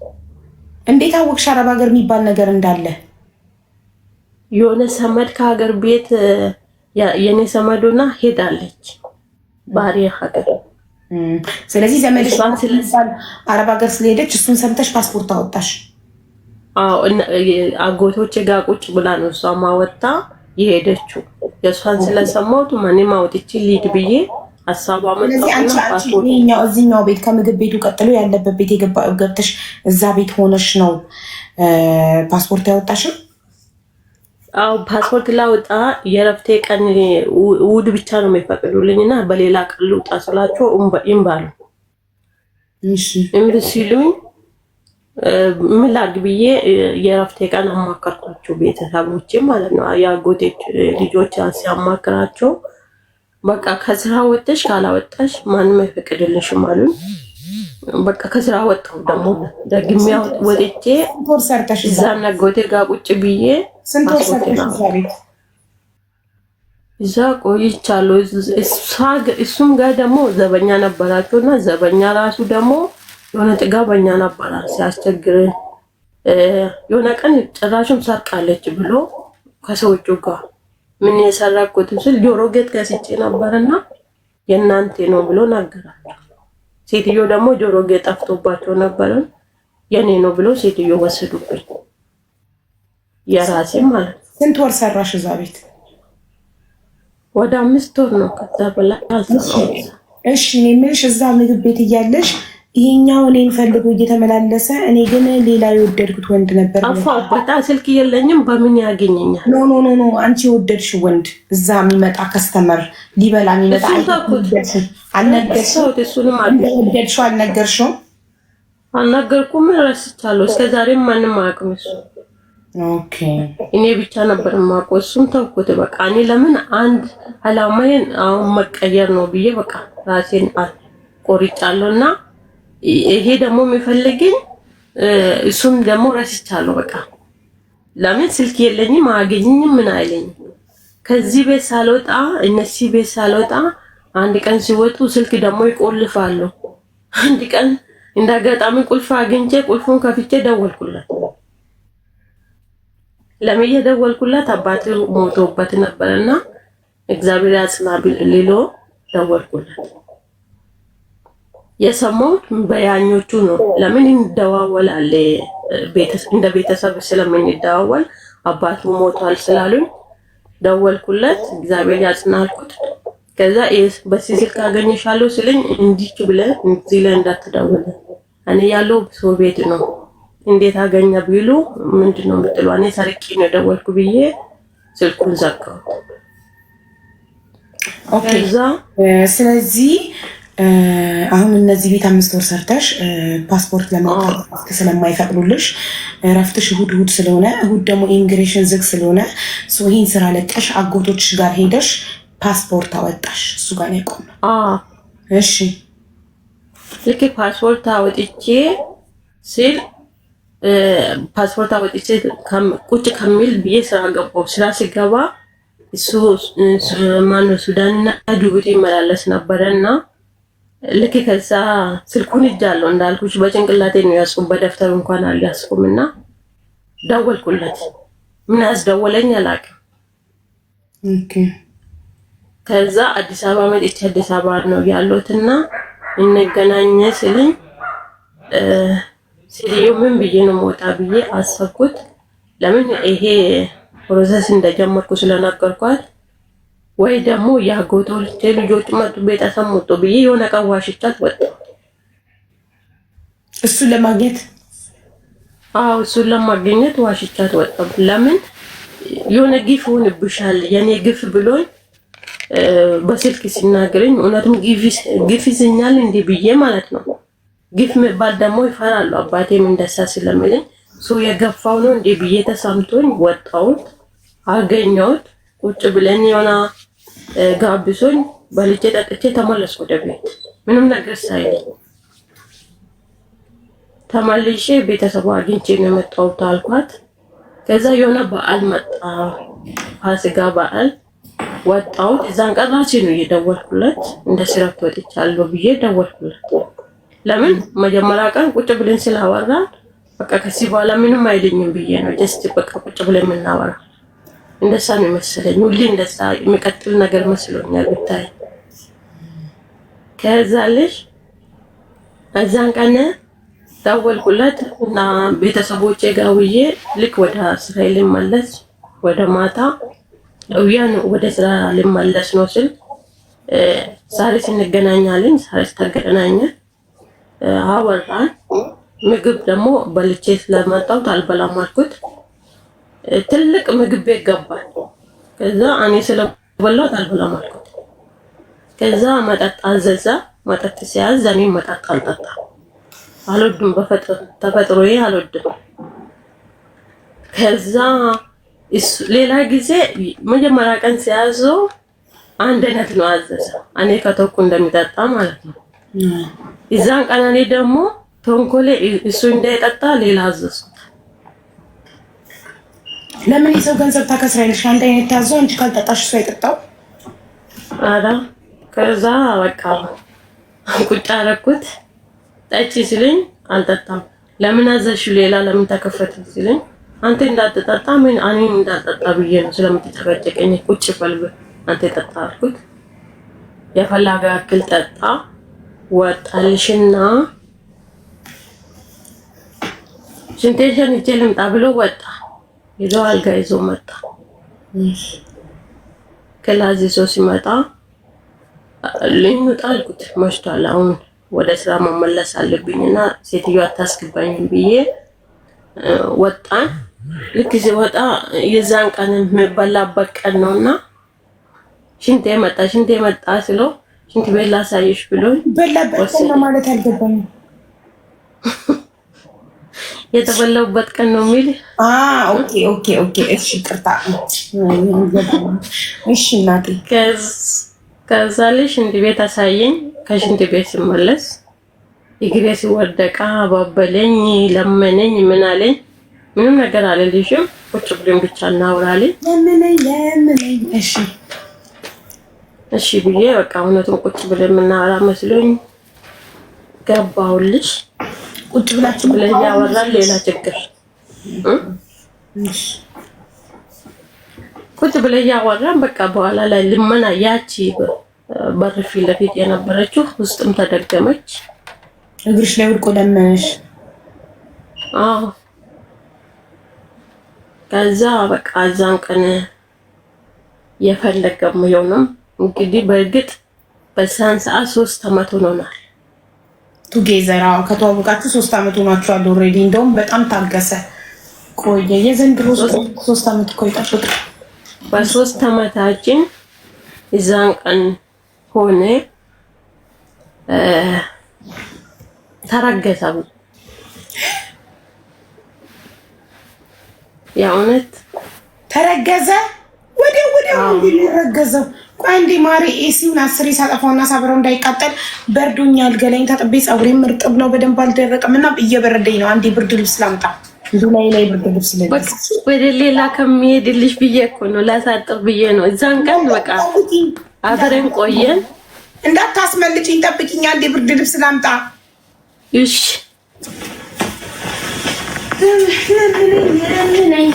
እንዴት አወቅሽ አረብ ሀገር የሚባል ነገር እንዳለ? የሆነ ሰመድ ከሀገር ቤት የኔ ሰመዶና ሄዳለች ባሪ ሀገር። ስለዚህ ዘመድሽ አረብ ሀገር ስለሄደች እሱን ሰምተሽ ፓስፖርት አወጣሽ? አዎ አጎቶቼ ጋር ቁጭ ብላ ነው እሷ ማወጣ የሄደችው። የእሷን ስለሰማሁት ማንም አውጥቼ ልሂድ ብዬ ሀሳቧ መጣና ፓስፖርት እዚህኛው ቤት ከምግብ ቤቱ ቀጥሎ ያለበት ቤት ገብተሽ እዛ ቤት ሆነሽ ነው ፓስፖርት ያወጣሽው? አዎ ፓስፖርት ላውጣ የረፍቴ ቀን እሑድ ብቻ ነው የሚፈቅዱልኝና በሌላ ቀን ልውጣ ስላቸው እምባሉ እምቢ ሲሉኝ ምን ላድርግ ብዬ የረፍቴ ቀን አማከርኳቸው፣ ቤተሰቦቼ ማለት ነው። የአጎቴ ልጆች ሲያማክራቸው በቃ ከስራ ወጥተሽ ካላወጣሽ ማንም አይፈቅድልሽም አሉኝ። በቃ ከስራ ወጣሁ። ደግሞ ደግሜ ወጥቼ እዛ አጎቴ ጋር ቁጭ ብዬ ስንት ወር ሰርተሽ እዛ ቆይቻለሁ። እሱም ጋር ደግሞ ዘበኛ ነበራቸው እና ዘበኛ ራሱ ደግሞ የሆነ ጥጋበኛ ነበራ ሲያስቸግር፣ የሆነ ቀን ጭራሽም ሰርቃለች ብሎ ከሰዎቹ ጋር ምን የሰረቁት ስል ጆሮ ጌጥ ገዝቼ ነበርና የእናንተ ነው ብሎ ነገራቸው። ሴትዮ ደግሞ ጆሮ ጌጥ ጠፍቶባቸው ነበር፣ የኔ ነው ብሎ ሴትዮ ወሰዱብኝ። የራሴ ማለት ነው። ስንት ወር ሰራሽ እዛ ቤት? ወደ 5 ወር ነው። ከዛ በላይ አልሰራሁም። እሺ እኔ የምልሽ እዛ ምግብ ቤት እያለሽ ይሄኛው እኔን ፈልጎ እየተመላለሰ እኔ ግን ሌላ የወደድኩት ወንድ ነበር። አፋውበታ ስልክ የለኝም በምን ያገኘኛል? ኖ ኖ ኖ ኖ አንቺ የወደድሽ ወንድ እዛ የሚመጣ ከስተመር ሊበላ የሚመጣ አልነገርሽው? አልነገርሽውም? አልነገርኩም። ረስቻለሁ። እስከዛሬም ማንም አያውቅም እሱ። ኦኬ እኔ ብቻ ነበር የማውቀው። እሱም ተውኩት በቃ። እኔ ለምን አንድ አላማዬን አሁን መቀየር ነው ብዬ በቃ ራሴን ቆርጫለሁና ይሄ ደግሞ የሚፈልግኝ እሱም ደግሞ ረስቻለሁ በቃ። ለምን ስልክ የለኝም አያገኝኝም ምን አይለኝም። ከዚህ ቤት ሳልወጣ እነዚህ ቤት ሳልወጣ አንድ ቀን ሲወጡ ስልክ ደግሞ ይቆልፋሉ። አንድ ቀን እንዳጋጣሚ ቁልፍ አግኝቼ ቁልፉን ከፍቼ ደወልኩለት። ለምን የደወልኩለት አባቴ ሞቶበት ነበርና እግዚአብሔር ያጽና ሊሎ ደወልኩለት። የሰማሁት በያኞቹ ነው። ለምን እንደዋወላለን እንደ ቤተሰብ ስለምንደዋወል አባቱ ሞቷል ስላሉኝ ደወልኩለት። እግዚአብሔር ያጽናልኩት። ከዛ በዚህ ስልክ አገኘሻለሁ ስለኝ እንዲች ብለህ እዚህ ላይ እንዳትደውል እኔ ያለው ሰው ቤት ነው እንዴት አገኘ ቢሉ ምንድነው የምትለው? እኔ ሰርቄ ነው ደወልኩ ብዬ ስልኩን ዘጋሁት። ኦኬ ስለዚህ አሁን እነዚህ ቤት 5 ወር ሰርተሽ ፓስፖርት ለማውጣት ስለማይፈቅዱልሽ እረፍትሽ እሑድ ስለሆነ እሑድ ደግሞ ኢሚግሬሽን ዝግ ስለሆነ ይህን ስራ ለቀሽ አጎቶችሽ ጋር ሄደሽ ፓስፖርት አወጣሽ። እሱ ጋር ነው የቆመው። እሺ ልክ ፓስፖርት አወጥቼ ሲል ፓስፖርት አወጥቼ ቁጭ ከሚል ብዬ ስራ ገባሁ። ስራ ሲገባ እሱ ማነው ሱዳንና ጅቡቲ ይመላለስ ነበረና ልክ ከዛ ስልኩን ይጃለሁ እንዳልኩሽ በጭንቅላቴ ነው ያስኩት። በደፍተር እንኳን አልያዝኩምና ደወልኩለት። ምን ያስደወለኝ አላውቅም። ኦኬ ከዛ አዲስ አበባ መጥቼ አዲስ አበባ ነው ያለሁትና እንገናኝ ሲልኝ ሲሪዮ ምን ብዬ ነው ወጣ ብዬ አሰብኩት። ለምን ይሄ ፕሮሰስ እንደጀመርኩ ስለነገርኳት ወይ ደግሞ ያጎቶች ልጆች መጡ ቤተሰብ መጡ ብዬ የሆነ ቀዋሽቻት ወጣ። እሱ ለማግኘት አዎ እሱን ለማግኘት ዋሽቻት ወጣሁ። ለምን የሆነ ግፍ ሆንብሻል የኔ ግፍ ብሎኝ በስልክ ሲናገረኝ እውነትም ግፍ ይዘኛል እንዴ ብዬ ማለት ነው። ግፍ የሚባል ደግሞ ይፈራሉ። አባቴም እንደሳ ስለሚለኝ ሰው የገፋው ነው እንዴ ብዬ ተሰምቶኝ ወጣሁት። አገኘሁት። ቁጭ ብለን የሆነ ጋብሶኝ በልቼ ጠጥቼ ተመለስኩ ወደ ቤት ምንም ነገር ሳይለኝ ተመልሼ ቤተሰቡ አግኝቼ ነው የመጣሁት አልኳት። ከዛ የሆነ በዓል መጣ፣ ፋሲካ በዓል ወጣሁት። እዛን ቀን ራሴ ነው እየደወልኩለት እንደ ስራት ወጥቻለሁ ብዬ ደወልኩለት። ለምን መጀመሪያ ቀን ቁጭ ብለን ስላወራን በቃ ከዚህ በኋላ ምንም አይልኝም ብዬ ነው ጀስት በቃ ቁጭ ብለን የምናወራ እንደዛ ነው መሰለኝ። ሁሌ እንደዛ የሚቀጥል ነገር መስሎኛል ብታይ። ከዛ ልጅ እዛን ቀን ደወልኩለት እና ቤተሰቦቼ ጋር ውዬ ልክ ወደ እስራኤል ልመለስ ወደ ማታ ያን ወደ ስራ ልመለስ ነው ስል ዛሬ እንገናኛለን። ዛሬ ተገናኘን፣ አወራን። ምግብ ደግሞ በልቼ ስለመጣሁ አልበላም አልኩት። ትልቅ ምግብ ቤት ገባን። ከዛ እኔ ስለበላሁ አልበላም አልኩት። ከዛ መጠጥ አዘዘ። መጠጥ ሲያዝ እኔ መጠጥ አልጠጣም፣ አልወድም፣ ተፈጥሮዬ አልወድም። ከዛ ሌላ ጊዜ መጀመሪያ ቀን ሲያዘው አንድ አይነት ነው አዘዘ፣ እኔ ከተኩ እንደሚጠጣ ማለት ነው። እዛን ቀን እኔ ደግሞ ተንኮሌ እሱ እንዳይጠጣ ሌላ አዘዝኩት። ለምን የሰው ገንዘብ ታከስራለሽ? አንድ አይነት ታዘው እንጂ ካልጠጣሽ እሱ አይጠጣው። አዳ ከዛ በቃ ቁጭ አደረኩት። ጠጪ ሲለኝ አልጠጣም። ለምን አዘዝሽ ሌላ ለምን ተከፈተ ሲለኝ አንተ እንዳትጠጣ ምን እኔ እንዳልጠጣ ብዬ ነው ስለምትጨቀጨቀኝ ቁጭ በል አንተ ጠጣ አልኩት። የፈላጋ ያክል ጠጣ። ወጣልሽና ሽንቴሽን እጄ ልምጣ ብሎ ወጣ። ይዞ አልጋ ይዞ መጣ። ክላስ ይዞ ሲመጣ ልንወጣ አልኩት። መሽቷል፣ አሁን ወደ ስራ መመለስ አለብኝና ሴትዮዋ አታስገባኝም ብዬ ወጣን። ልክ ሲወጣ የዛን ቀን የምበላበት ቀን ነውና ሽንቴ መጣ ስለው ሽንት ቤት ላሳይሽ ብሎኝ በላበት ቀን ነው ማለት አልገባኝም። የተበላውበት ቀን ነው የሚል ኦኬ እሺ፣ ቅርታ እሺ እናቴ። ከዛ ላይ ሽንት ቤት አሳየኝ። ከሽንት ቤት ስመለስ እግሬ ሲወደቃ አባበለኝ፣ ለመነኝ፣ ምን አለኝ። ምንም ነገር አልልሽም ቁጭ ብለን ብቻ እናውራለን። ለምነኝ እሺ ብዬ በቃ እውነቱን ቁጭ ብለን የምናወራ መስሎኝ ገባሁልሽ። ቁጭ ብላችሁ ብለን ያወራል። ሌላ ችግር ቁጭ ብለን ያወራን። በቃ በኋላ ላይ ልመና ያቺ በር ፊት ለፊት የነበረችው ውስጥም ተደገመች። እግርሽ ላይ ወድቆ ለመነሽ? አዎ። ከዛ በቃ እዛን ቀን የፈለገም ይሆንም እንግዲህ በእርግጥ በዛን ሰዓት 3 ዓመት ሆኖናል ቱጌዘር። ከተዋወቃችሁ 3 ዓመት ሆኗችኋል ኦልሬዲ። እንደውም በጣም ታገሰ ቆየ። የዘንድሮ 3 ዓመት እኮ ይጠብቅ። በ3 ዓመታችን እዛን ቀን ሆነ ተረገዘ። የእውነት ተረገዘ። ወዲያው ረገዘው። ቆይ አንዴ ማሪ ኤሲውን 10 ሳጠፋውና ሳብረው እንዳይቃጠል በርዶኛል። ገላኝ ታጥቤ ፀጉሬም እርጥብ ነው፣ በደንብ አልደረቀም እና እየበረደኝ ነው። አንዴ ብርድ ልብስ ላምጣ። ላይ ብርድ ልብስ ለልብስ ወደ ሌላ ከሚሄድልሽ ብዬ እኮ ነው፣ ላሳጥር ብዬ ነው። እዛን ቀን በቃ አብረን ቆየን። እንዳታስመልጭኝ፣ ጠብቂኝ። አንዴ ብርድ ልብስ ላምጣ። እሺ ለምነኝ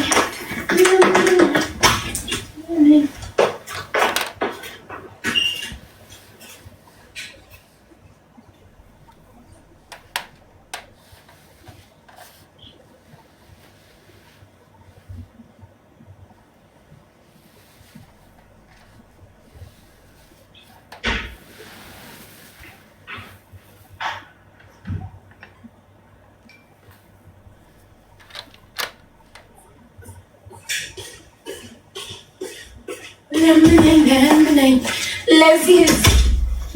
ለምነኝ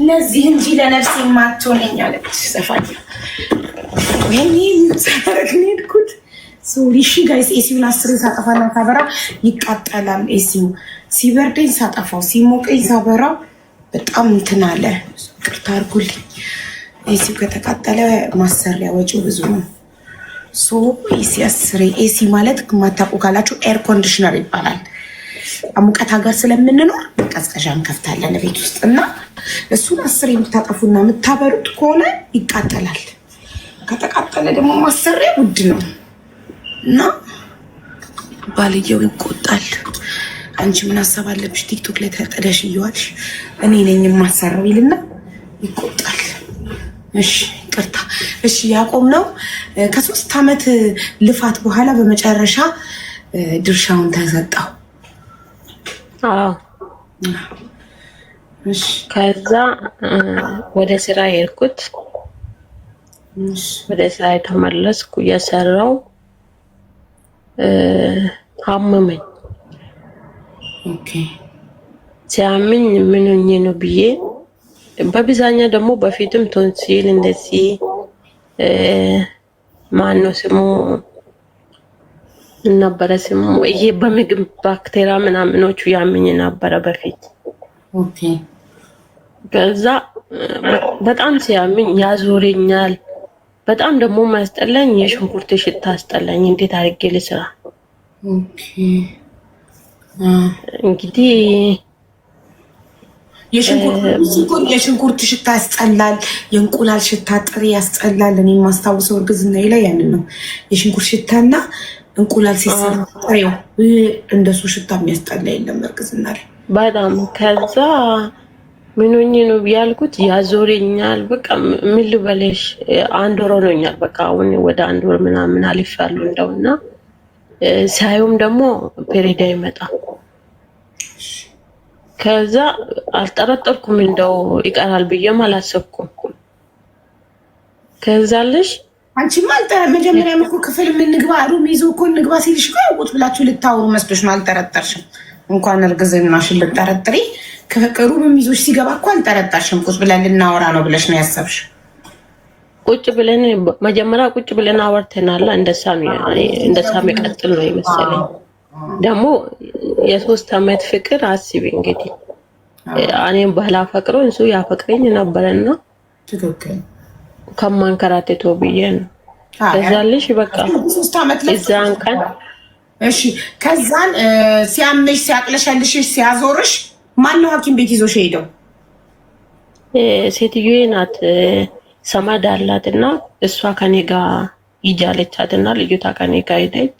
ለዚህ እንጂ ለነፍሴ የማትሆነኝ አለች ዘፋኝ። ወይኔ ሳረግ ሄድኩት። ሶሪ እሺ ጋይስ፣ ኤሲውን 10 ሳጠፋና ሳበራው ይቃጠላል። ኤሲው ሲበርደኝ ሳጠፋው፣ ሲሞቀኝ ሳበራው በጣም እንትን አለ። ቅርታ አድርጉልኝ። ኤሲው ከተቃጠለ ማሰሪያ ወጪው ብዙ ነው። ሶ ኤሲ 10 ኤሲ ማለት ማታውቁ ካላችሁ ኤር ኮንዲሽነር ይባላል። ሙቀት ሀገር ስለምንኖር ቀዝቀዣ እንከፍታለን ቤት ውስጥ እና እሱን 10 የምታጠፉና የምታበሩት ከሆነ ይቃጠላል። ከተቃጠለ ደግሞ ማሰሪያ ውድ ነው እና ባልየው ይቆጣል። አንቺ ምን ሀሳብ አለብሽ? ቲክቶክ ላይ ተጠደሽ እየዋልሽ እኔ ነኝ የማሰራው ይልና ይቆጣል። እሺ ቅርታ። እሺ ያቆም ነው። ከ3 ዓመት ልፋት በኋላ በመጨረሻ ድርሻውን ተሰጠው። አዎ እሺ። ከዛ ወደ ስራ ሄድኩት። ወደ ስራ የተመለስኩ እየሰራው አመመኝ። ኦኬ። ሲያመኝ ምን ሆኜ ነው ብዬ በብዛኛ ደግሞ በፊትም ቶንሲል እንደዚህ ማነው ስሙ ነበረ ስሙ ይሄ በምግብ ባክቴሪያ ምናምኖቹ ያመኝ ነበረ በፊት። ኦኬ። ከዛ በጣም ሲያመኝ ያዞረኛል። በጣም ደግሞ ማስጠላኝ የሽንኩርት ሽታ አስጠላኝ። እንዴት አድርጌ ልስራ? ኦኬ። እንግዲህ የሽንኩርት ሽታ ያስጠላል። የእንቁላል ሽታ ጥሬ ያስጠላል። እኔ የማስታውሰው እርግዝናዬ ላይ ያንን ነው። የሽንኩርት ሽታና እንቁላል ሲሰራ ጥሬው እንደሱ ሽታ የሚያስጠላ የለም እርግዝና ላይ በጣም። ከዛ ምን ሆኜ ነው ያልኩት፣ ያዞረኛል። በቃ ምን ልበለሽ 1 ወር ሆኖኛል። በቃ አሁን ወደ 1 ወር ምናምን አልፌያለሁ እንደውና ሳይውም ደግሞ ፔሬዳ ይመጣ። ከዛ አልጠረጠርኩም እንደው ይቀራል ብዬም አላሰብኩም። ከዛልሽ አንቺማ መጀመሪያም እኮ ክፍል የምንግባ ሩም ይዞ እኮ እንግባ ሲልሽ እኮ ያውቁት ብላችሁ ልታወሩ መስሎሽ ነው። አልጠረጠርሽም። እንኳን እርግዝናሽን ልጠረጥሪ ሩም ይዞሽ ሲገባ እኮ አልጠረጠርሽም። ቁጭ ብለን ልናወራ ነው ብለሽ ነው ያሰብሽ። ቁጭ ብለን መጀመሪያ ቁጭ ብለን አወርተናል። እንደሳም ይቀጥል ነው የመሰለኝ። ደግሞ የ3 ዓመት ፍቅር አስቢ እንግዲህ እኔም ባላፈቅረው እሱ ያፈቅረኝ ነበርና ትክክል ከማንከራተቶ ብዬ ነው። ከዛልሽ በቃ 3 ዓመት እዛን ቀን እሺ። ከዛን ሲያምሽ ሲያቅለሸልሽ ሲያዞርሽ ማነው ሐኪም ቤት ይዞሽ ሄደው? ሴትዮዬ ናት። ሰማድ አላትና እሷ ከኔ ጋር ይጃለቻትና ልጅቷ ከኔ ጋር ሄደች።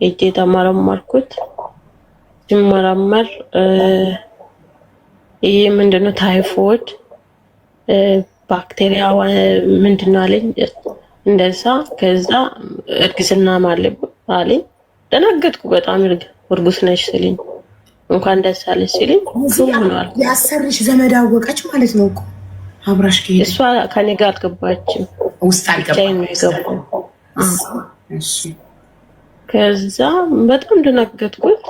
እጄ ተመረመርኩት። ሲመረመር ይሄ ምንድነው ታይፎይድ ባክቴሪያ ምንድነው አለኝ እንደዛ። ከዛ እርግዝና አለኝ። ደነገጥኩ በጣም። እርጉዝ ነሽ ሲልኝ እንኳን ደስ አለሽ ሲልኝ ሆኗል። ያሰርሽ ዘመድ አወቀች ማለት ነው እኮ አብራሽ ከሄደ። እሷ ከኔ ጋር አልገባችም፣ ውስጥ አልገባችም ነው የገባው። እሺ። ከዛ በጣም ደነገጥኩት።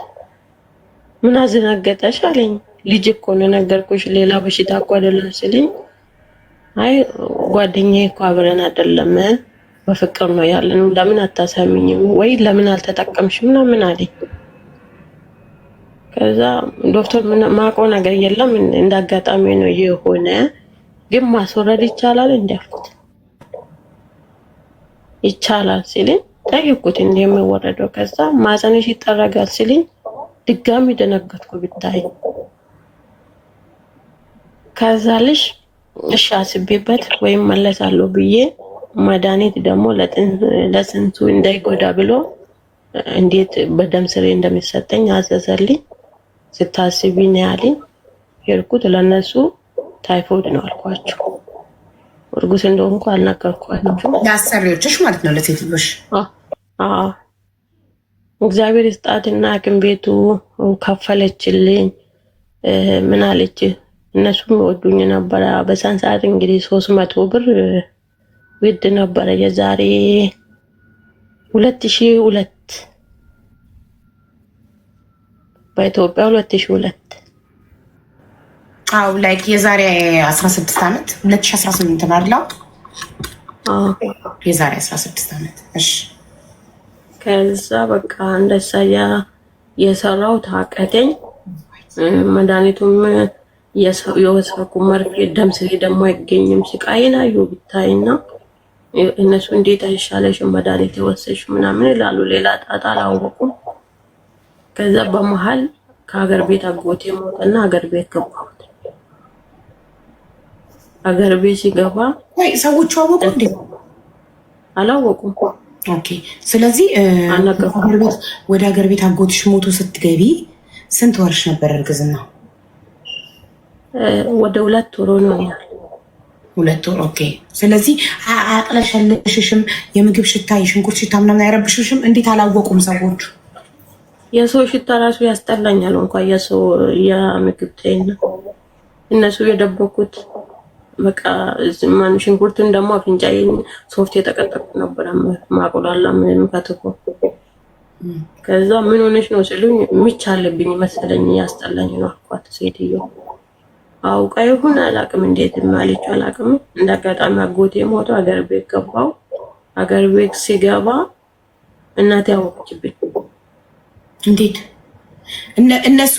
ምን አዝናገጠሽ አለኝ። ልጅ እኮ ነው ነገርኩሽ፣ ሌላ በሽታ እኮ አይደለም ሲልኝ አይ ጓደኛዬ እኮ አብረን አይደለም በፍቅር ነው ያለነው፣ ለምን አታሳሚኝም ወይ ለምን አልተጠቀምሽም ምናምን አለኝ። ከዛ ዶክተር ማውቀው ነገር የለም እንዳጋጣሚ ነው የሆነ፣ ግን ማስወረድ ይቻላል እንዲያልኩት ይቻላል ሲልኝ ጠየቅኩት እንደሚወረደው። ከዛ ማፀንሽ ይጠረጋል ሲልኝ ድጋሚ ደነገጥኩ ብታይ። ከዛልሽ እሺ አስቤበት ወይም መለሳለሁ ብዬ መድኃኒት ደግሞ ለጽንሱ እንዳይጎዳ ብሎ እንዴት በደም ስሬ እንደሚሰጠኝ አዘዘልኝ። ስታስቢ ነው ያለኝ። ሄድኩት። ለነሱ ታይፎይድ ነው አልኳቸው። እርጉዝ እንደሆንኩ አልነገርኳቸው። ለአሰሪዎችሽ ማለት ነው ለሴትዮሽ? አዎ። እግዚአብሔር ይስጣትና ሐኪም ቤቱ ከፈለችልኝ። ምን አለች፣ እነሱም ይወዱኝ ነበረ። በዛን ሰዓት እንግዲህ 300 ብር ውድ ነበረ። የዛሬ 2002 በኢትዮጵያ 2002 አው ላይክ የዛሬ 16 ዓመት 2018 ነው አይደል? የዛሬ 16 ዓመት። እሺ ከዛ በቃ እንደዛ የሰራው ታቀተኝ። መድኃኒቱም የወሰድኩ መርፌ ደም ስሬ ደግሞ አይገኝም። ስቃይን አየሁ ብታይና እነሱ እንዴት አይሻለሽም መድኃኒት የወሰድሽ ምናምን ይላሉ። ሌላ ጣጣ አላወቁም። ከዛ በመሀል ከሀገር ቤት አጎቴ ሞተና ሀገር ቤት ገባሁት። ሀገር ቤት ሲገባ ወይ ሰዎቹ አወቁ እንዴ? አላወቁም። ኦኬ። ስለዚህ ወደ ሀገር ቤት አጎትሽ ሞቶ ስትገቢ ስንት ወርሽ ነበር እርግዝና? ወደ 2 ወር ነው ያለው። 2 ወር። ኦኬ። ስለዚህ አቅለሸልሽሽም የምግብ ሽታ የሽንኩርት ሽታ ምናምን አይረብሽሽም? እንዴት አላወቁም ሰዎቹ? የሰው ሽታ ራሱ ያስጠላኛል። እንኳን የሰው የምግብ ጤና እነሱ የደበቁት በቃ ማን ሽንኩርቱን ደግሞ አፍንጫዬን ሶፍት የተቀጠቁ ነበር ማቆላላ ምን ከተቆ ከዛ ምን ሆነሽ ነው ሲሉኝ ምች አለብኝ መሰለኝ ያስጠላኝ ነው አልኳት። ሴትዮ አውቃ ይሁን አላቅም እንዴት ማለች አላቅም። እንደአጋጣሚ አጎቴ ሞቶ ሀገር ቤት ገባው። ሀገር ቤት ሲገባ እናቴ አወቀችብኝ። እንዴት እነሱ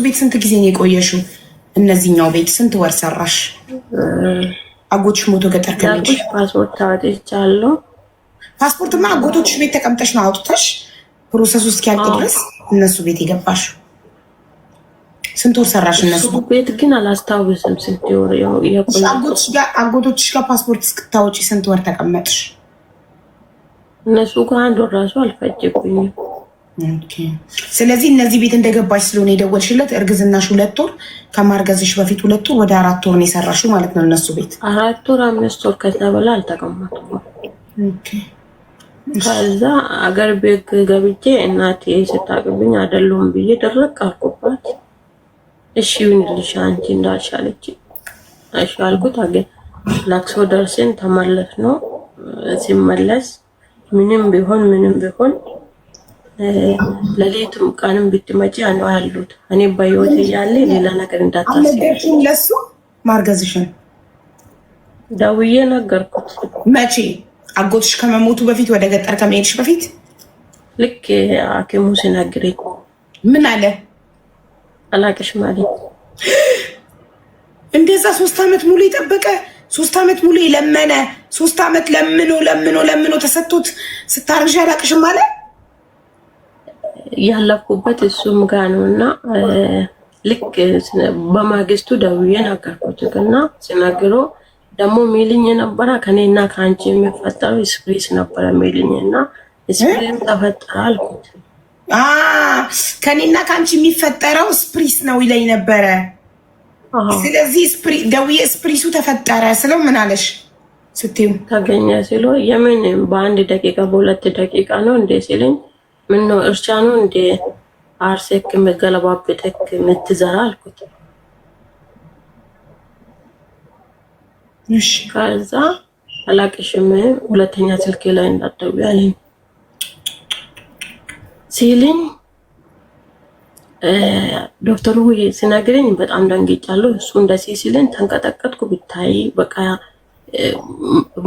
ቤት ስንት ጊዜ ነው የቆየሽው? እነዚህኛው ቤት ስንት ወር ሰራሽ? አጎትሽ ሞቶ ገጠር ከመጣሽ ፓስፖርት አውጥቻለሁ። ፓስፖርትማ አጎቶችሽ ቤት ተቀምጠሽ ነው አውጥተሽ ፕሮሰሱ እስኪያልቅ ድረስ እነሱ ቤት የገባሽው? ስንት ወር ሰራሽ እነሱ ቤት? ግን አላስታውስም ስንት ወር የቆየሽ። አጎቶችሽ ጋር ፓስፖርት እስክታወጪ ስንት ወር ተቀመጥሽ? እነሱ ጋር 1 ወር ራሱ አልፈጀብኝም። ስለዚህ እነዚህ ቤት እንደገባሽ ስለሆነ የደወልሽለት እርግዝናሽ 2 ወር ከማርገዝሽ በፊት 2 ወር ወደ 4 ወር ነው የሰራሽው ማለት ነው። እነሱ ቤት 4 ወር 5 ወር ከዛ በላይ አልተቀመጥኩም። ከዛ አገር ቤት ገብቼ እናቴ ስታቅብኝ አይደለም ብዬ ደረቅ አልኩባት። እሺ ይሁንልሽ አንቺ እንዳልሻለች እሺ አልኩት። ላክሶ ደርሰን ተመለስ ነው። ሲመለስ ምንም ቢሆን ለሌትም ቀንም ብትመጪ ነው ያሉት። እኔ በህይወት እያለ ሌላ ነገር እንዳታስቢ። ለሱ ማርገዝሽን ደውዬ ነገርኩት። መቼ? አጎትሽ ከመሞቱ በፊት ወደ ገጠር ከመሄድሽ በፊት? ልክ ሐኪሙ ሲነግረኝ ምን አለ? አላቅሽ ማለት እንደዛ 3 ዓመት ሙሉ የጠበቀ 3 ዓመት ሙሉ የለመነ 3 ዓመት ለምኖ ተሰጥቶት ስታርሽ አላቅሽም ማለት ያለኩበት እሱም ጋር ነውና ልክ በማግስቱ ደውዬ ነገርኩት። እና ሲነግሮ ደግሞ ሚልኝ የነበረ ከኔና ከአንቺ የሚፈጠረው ስፕሪስ ነበረ ሚልኝና ስፕሪስ ተፈጠረ አልኩት። ከኔና ከአንቺ የሚፈጠረው ስፕሪስ ነው ይለኝ ነበረ። ስለዚህ ደውዬ ስፕሪሱ ተፈጠረ ስለው ምን አለሽ ስትዩ? ተገኘ ሲለው የምን በ1 ደቂቃ በ2 ደቂቃ ነው እንዴ ሲለኝ ምን ነው እርሻ ነው እንዴ አርሴክ መገለባበጠክ ምትዘራ አልኩት። እሺ ከዛ አላቅሽም ሁለተኛ ስልክ ላይ እንዳትደውይ አለኝ ሲልኝ ዶክተሩ ሲነግረኝ በጣም ደንግጫለሁ። እሱ እንደዚህ ሲለኝ ተንቀጠቀጥኩ። ብታይ በቃ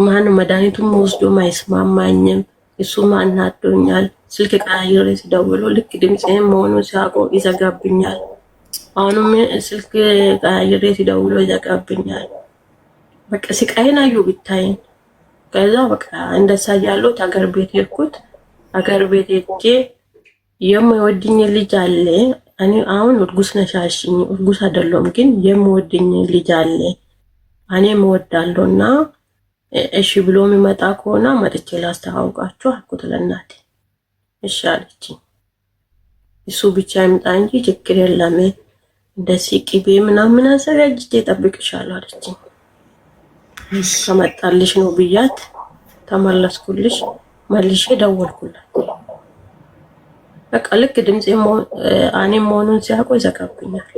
ማን መድኃኒቱን ወስዶ አይስማማኝም። እሱም አናዶኛል። ስልክ ቀያይሬ ሲደውሎ ልክ ድምፄን መሆኑን ሲያውቀው ይዘጋብኛል። አሁንም ስልክ ቀያይሬ ሲደውሎ ይዘጋብኛል። በቃ ስቃይን አዩ ብታይ። ከዛ በቃ እንደዛ ያለው ሀገር ቤት ሄድኩት። ሀገር ቤት ሄጄ የምወድኝ ልጅ አለ። እኔ አሁን እርጉዝ ነሻሽኝ እርጉዝ አይደለም ግን የምወድኝ ልጅ አለ እኔ እወዳለሁና እሺ ብሎ የሚመጣ ከሆነ መጥቼ ላስተዋውቃችሁ አልኩት ለእናቴ። እሺ አለችኝ። እሱ ብቻ ይምጣ እንጂ ችግር የለም እንደዚህ ቅቤ ምናምን አዘጋጅቼ እጠብቅሻለሁ አለችኝ። ከመጣልሽ ነው ብያት ተመለስኩልሽ። መልሼ ደወልኩላት። በቃ ልክ ድምጼ እኔም መሆኑን ሲያውቁ ይዘጋብኛል።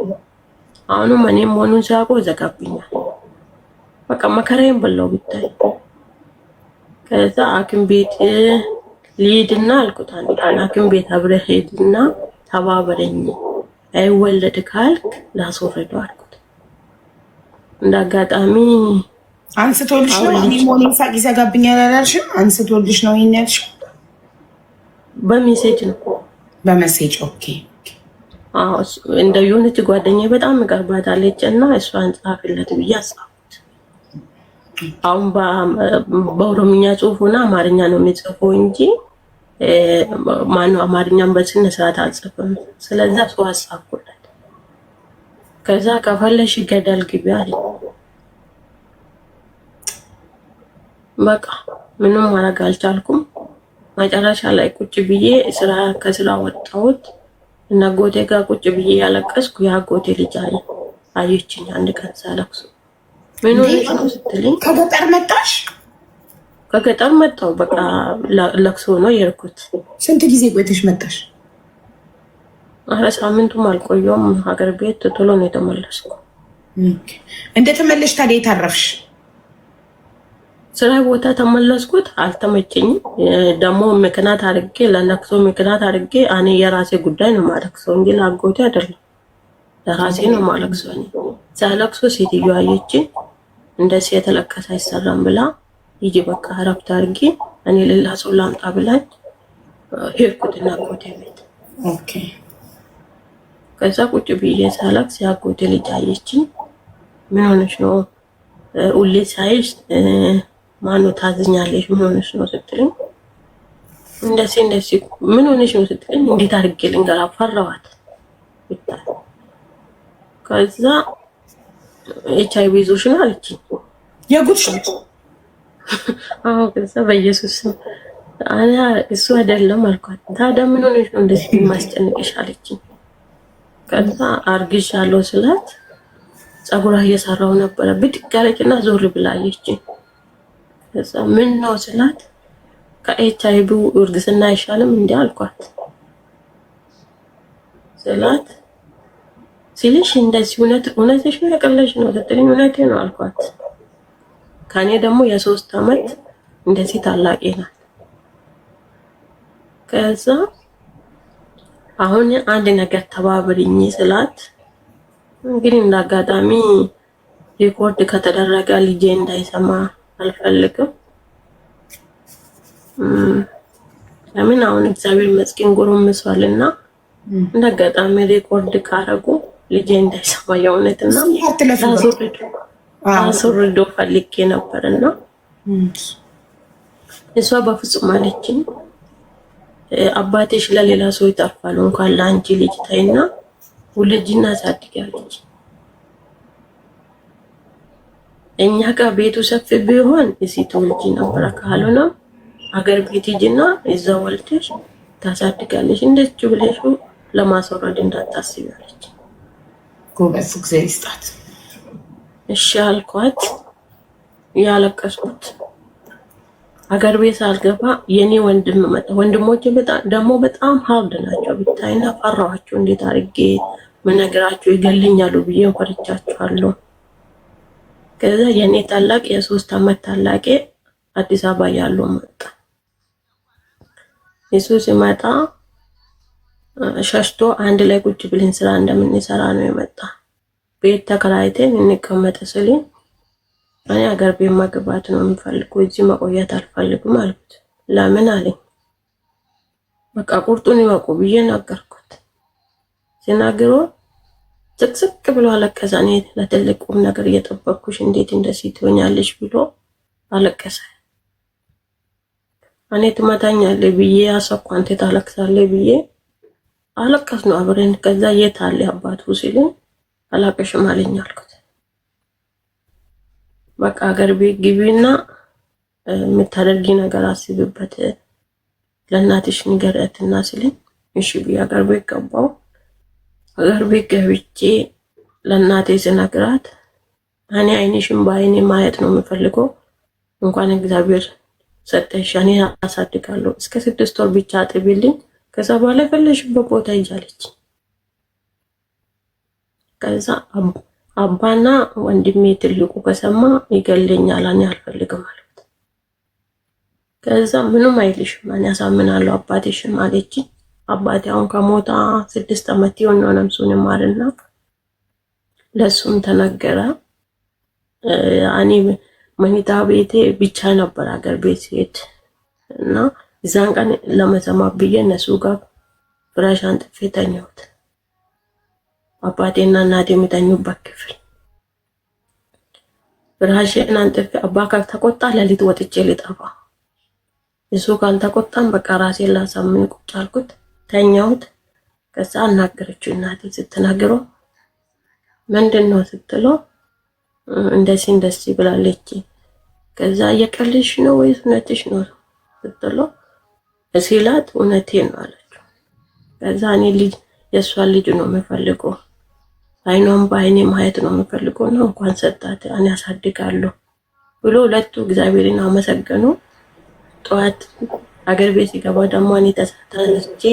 አሁንም እኔም መሆኑን ሲያውቁ ይዘጋብኛል። በቃ መከራዬን በላው ብታይ። ከዛ ሐኪም ቤት ልሂድና አልኩት። አንድ ቀን ሐኪም ቤት አብረህ ሂድና ተባበረኝ አይወለድ ካልክ ላስወርደው አልኩት። እንዳጋጣሚ አንስቶልሽ ነው እኔ ሞኔን ሳቅ ይዘጋብኛል አላልሽም? አንስቶልሽ ነው ይሄን ያልሽው? በሜሴጅ ነው። በሜሴጅ ኦኬ። አዎ እንደ ዩኒቲ ጓደኛዬ በጣም ቀርባታለች እና እሷን ጻፍለት ብዬ አጻፍኩት። አሁን በኦሮምኛ ጽሁፉና አማርኛ ነው የሚጽፈው እንጂ ማነው አማርኛም በስነ ስርዓት አልጽፍም። ስለዚህ እሷ አጻፍኩለት። ከዛ ከፈለሽ ገደል ግቢ አለኝ። በቃ ምንም ማድረግ አልቻልኩም። መጨረሻ ላይ ቁጭ ብዬ ከስራ ወጣሁት እና ጎቴ ጋር ቁጭ ብዬ ያለቀስኩ ያጎቴ ልጅ አየችኝ። አንድ ቀን ሳለቅስ ምን ሆነሽ ነው ስትለኝ ከገጠር መጣሽ? ከገጠር መጣሁ። በቃ ለቅሶ ነው የሄድኩት። ስንት ጊዜ ቆይተሽ መጣሽ? ኧረ ሳምንቱም አልቆየሁም። ሀገር ቤት ቶሎ ነው የተመለስኩ። እንደተመለሽ ታዲያ የታረፍሽ? ስራ ቦታ ተመለስኩት። አልተመቸኝም። ደግሞ ምክንያት አድርጌ ለለቅሶ ምክንያት አድርጌ እኔ የራሴ ጉዳይ ነው ማለቅሰው እንጂ ላጎቴ አይደለም፣ ለራሴ ነው ማለቅሰው። እኔ ሳለቅሶ ሴትዮዋ አየችኝ። እንደዚህ የተለቀሰ አይሰራም ብላ ይጂ በቃ እረፍት አድርጌ እኔ ሌላ ሰው ላምጣ ብላኝ ሄድኩትና አጎቴ ቤት። ኦኬ። ከዛ ቁጭ ብዬ ሳለቅስ ያጎቴ ልጅ አየችኝ። ምን ሆነሽ ነው ሁሌ ሳይሽ ማነው ታዝኛለሽ? ምን ሆነሽ ነው ስትለኝ እንደዚህ ምን ሆነሽ ነው ስትለኝ እንዴት አድርጌ ልንገራ ፈራኋት። ከዛ ኤችአይቪ ይዞሽ ነው አለችኝ። የጉድሽ አዎ። ከዛ በኢየሱስ አና እሱ አይደለም አልኳት። ታዲያ ምን ሆነሽ ነው እንደዚህ ማስጨነቅሽ አለችኝ። ከዛ አርግሻለሁ ስላት ፀጉሯ እየሰራው ነበረ። ብድግ አለችና ዞር ብላ አየችኝ። ከዛ ምን ነው ስላት ከኤችአይቪ እርግዝና አይሻልም እንዴ አልኳት። ስላት ሲልሽ እንደዚህ እውነትሽ ነው ያቀለሽ ነው ስትለኝ እውነቴ ነው አልኳት። ከኔ ደግሞ የ3 አመት እንደዚህ ታላቄ ናት። ከዛ አሁን አንድ ነገር ተባብሪኝ ስላት እንግዲህ እንዳጋጣሚ ሪኮርድ ከተደረገ ልጄ እንዳይሰማ አልፈልግም። ለምን አሁን እግዚአብሔር መስኪን ጎረምሷልና እንዳጋጣሚ ሪኮርድ ካረጉ ልጄ እንዳይሰማ የእውነትና አስወርዶ ፈልጌ ነበርና እሷ በፍጹም አለችኝ። አባቴሽ ለሌላ ሰው ይተርፋል እንኳን ለአንቺ ልጅ ታይና ውልጅና ሳድጋለች። እኛ ጋር ቤቱ ሰፊ ቢሆን እዚህ ትወልጂ ነበር፣ ካልሆነ አገር ቤት ሂጂና እዛ ወልደሽ ታሳድጋለች። እንደች ብለሽ ለማስወረድ እንዳታስቢ አለች። ጎበዝ እግዚአብሔር ይስጣት። እሺ አልኳት። ያለቀስኩት አገር ቤት ሳልገባ የኔ ወንድም መጣ። ወንድሞቼ በጣም ሀርድ ናቸው ብታይና ፈራኋቸው። እንዴት አድርጌ መነግራቸው ይገልኛሉ ብዬ ፈርቻቸዋለሁ። ከዛ የኔ ታላቅ የ3 አመት ታላቄ አዲስ አበባ ያለው መጣ። እሱ ሲመጣ ሸሽቶ አንድ ላይ ቁጭ ብለን ስራ እንደምንሰራ ነው የመጣ። ቤት ተከራይተን እንቀመጥ ስልኝ እኔ አገር ቤት መግባት ነው የምፈልገው፣ እዚህ መቆየት አልፈልግም አልኩት። ለምን አለኝ። በቃ ቁርጡን ይወቁ ብዬ ነገርኩት። ሲናገረው ዝቅዝቅ ብሎ አለቀሰ። እኔ ለትልቅ ቁም ነገር እየጠበቅኩሽ እንዴት እንደዚህ ትሆኛለሽ ብሎ አለቀሰ። እኔ ትመታኛለህ ብዬ አሰብኩ፣ አንተ ታለቅሳለህ ብዬ አለቀስን አብረን። ከዛ የት አለ አባቱ ሲለኝ አላቀሽም አለኝ አልኩት። በቃ አገር ቤት ግቢና የምታደርጊ ነገር አስቢበት ለእናትሽ ንገሪያትና ሲለኝ እሺ ብዬ አገር ቤት ገባሁ። አገር ቤት ገብቼ ለእናቴ ስነግራት እኔ አይንሽን በአይኔ ማየት ነው የምፈልገው፣ እንኳን እግዚአብሔር ሰጠሽ፣ እኔ አሳድጋለሁ፣ እስከ 6 ወር ብቻ አጥቢልኝ፣ ከዛ በኋላ የፈለሽበት ቦታ ይዛለች። ከዛ አባና ወንድሜ ትልቁ ከሰማ ይገለኛል፣ እኔ አልፈልግም አልኩት። ከዛ ምንም አይልሽም እኔ አሳምናለሁ አባቴሽም አለችኝ። አባቴ አሁን ከሞታ 6 አመት ይሆን ነው ነፍሱን ይማርና ለሱም ተነገረ። እኔ መኝታ ቤቴ ብቻ ነበር አገር ቤት ሲሄድ እና እዛን ቀን ለመሰማ ብዬ እነሱ ጋር ፍራሽ አንጥፌ ተኛሁት። አባቴና እናቴ የሚተኙበት ክፍል ፍራሽን አንጥፌ አባ ካልተቆጣ ለሊት ወጥቼ ልጠፋ፣ እሱ ካልተቆጣም በቃ ራሴን ላሳምን ቁጭ አልኩት፣ ተኛሁት። ከዛ አናገረችው እናቴ። ስትናገረው ምንድነው ስትለው እንደዚህ ብላለች። ከዛ እየቀለድሽ ነው ወይስ እውነትሽ ነው ስትለው ሲላት እውነቴን ነው አለችው። ከዛ እኔ ልጅ የእሷን ልጅ ነው የምፈልገው፣ አይኗን በአይኔ ማየት ነው የምፈልገው ነው እንኳን ሰጣት እኔ አሳድጋለሁ ብሎ ሁለቱ እግዚአብሔርን አመሰገኑ። ጠዋት አገር ቤት ሲገባ ደግሞ እኔ ተነስቼ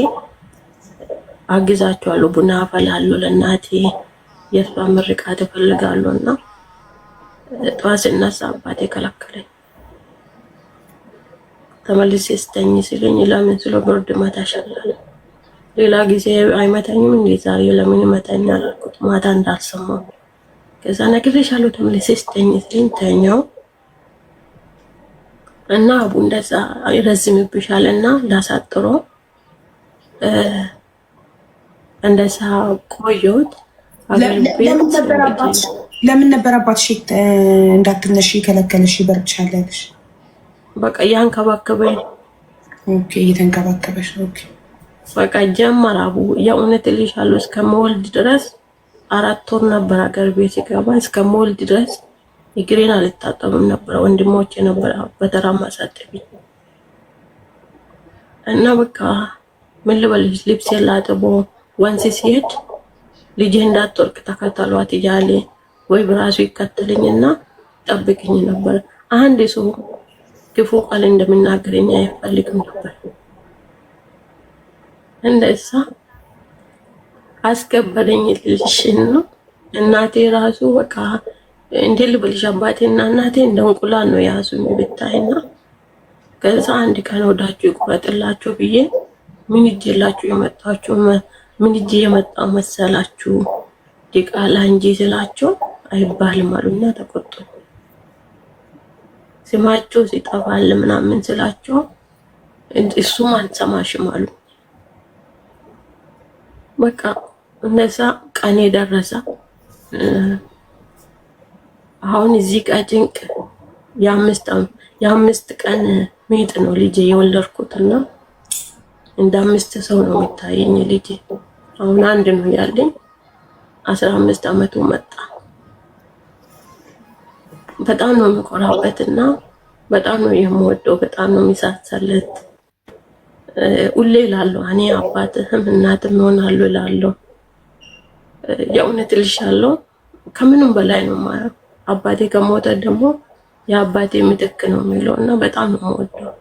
አግዛቸዋለሁ፣ ቡና አፈላለሁ ለእናቴ፣ የእሷን ምርቃት እፈልጋለሁ እና ጠዋት ስነሳ አባቴ ከለከለኝ። ተመልሼ ስተኝ ሲለኝ ለምን ስለ ብርድ መታሻል፣ ሌላ ጊዜ አይመታኝም እንዴ ዛሬ ለምን ይመታኛል አልኩት፣ ማታ እንዳልሰማው። ከዛ ነግሬሻለሁ ተመልሼ ስተኝ ሲለኝ ተኛው እና አቡ እንደዛ ይረዝምብሻል እና ላሳጥሮ እንደዛ ቆየሁት። ለምን ነበር አባትሽ እንዳትነሺ ከለከለሽ? ይበርድሻለሽ? በቃ ያንከባከበኝ። ኦኬ እየተንከባከበሽ። ኦኬ በቃ ጀመረ አቡ። የእውነት እልሻለሁ እስከምወልድ ድረስ 4 ወር ነበር አገር ቤት ሲገባ፣ እስከምወልድ ድረስ እግሬን አልታጠብም ነበር። ወንድሞቼ ነበር በተራ ማሳጠብኝ እና በቃ ምን ልበልሽ ልብሴን ላጥቦ ወንዝ ሲሄድ ልጄ እንዳትወርቅ ተከተሏት እያለ ወይ በራሱ ይከተለኝና ጠብቅኝ ነበር። አንድ ሰው ክፉ ቃል እንደምናገረኝ አይፈልግም ነበር። እንደዛ አስከበረኝ ልልሽን ነው። እናቴ ራሱ በቃ እንዴ ልበልሽ አባቴና እናቴ እንደ እንቁላል ነው ያዙኝ ብታይና። ከዛ አንድ ቀን ወዳችሁ ይቆረጥላችሁ ብዬ ምን ይዤላችሁ የመጣችሁ ምን ይዤ የመጣው መሰላችሁ ዲቃላ እንጂ ስላቸው አይባልም አሉና ተቆጡ። ስማቸው ሲጠፋል ምናምን ስላቸው እሱም አልሰማሽም አሉ። በቃ እንደዛ ቀኔ ደረሰ። አሁን እዚህ ጋር ጭንቅ የአምስት ቀን ምጥ ነው ልጄ የወለድኩትና እንደ 5 ሰው ነው የሚታየኝ ልጄ። አሁን አንድ ነው ያለኝ። 15 አመቱ መጣ። በጣም ነው የምኮራበትና በጣም ነው የምወደው፣ በጣም ነው የሚሳሳለት። ሁሌ እላለሁ እኔ አባትህም እናትም እሆናለሁ እላለሁ። የእውነት እልሻለሁ ከምንም በላይ ነው ማለት አባቴ ከሞተ ደግሞ የአባቴ ምትክ ነው የሚለው እና በጣም ነው የምወደው።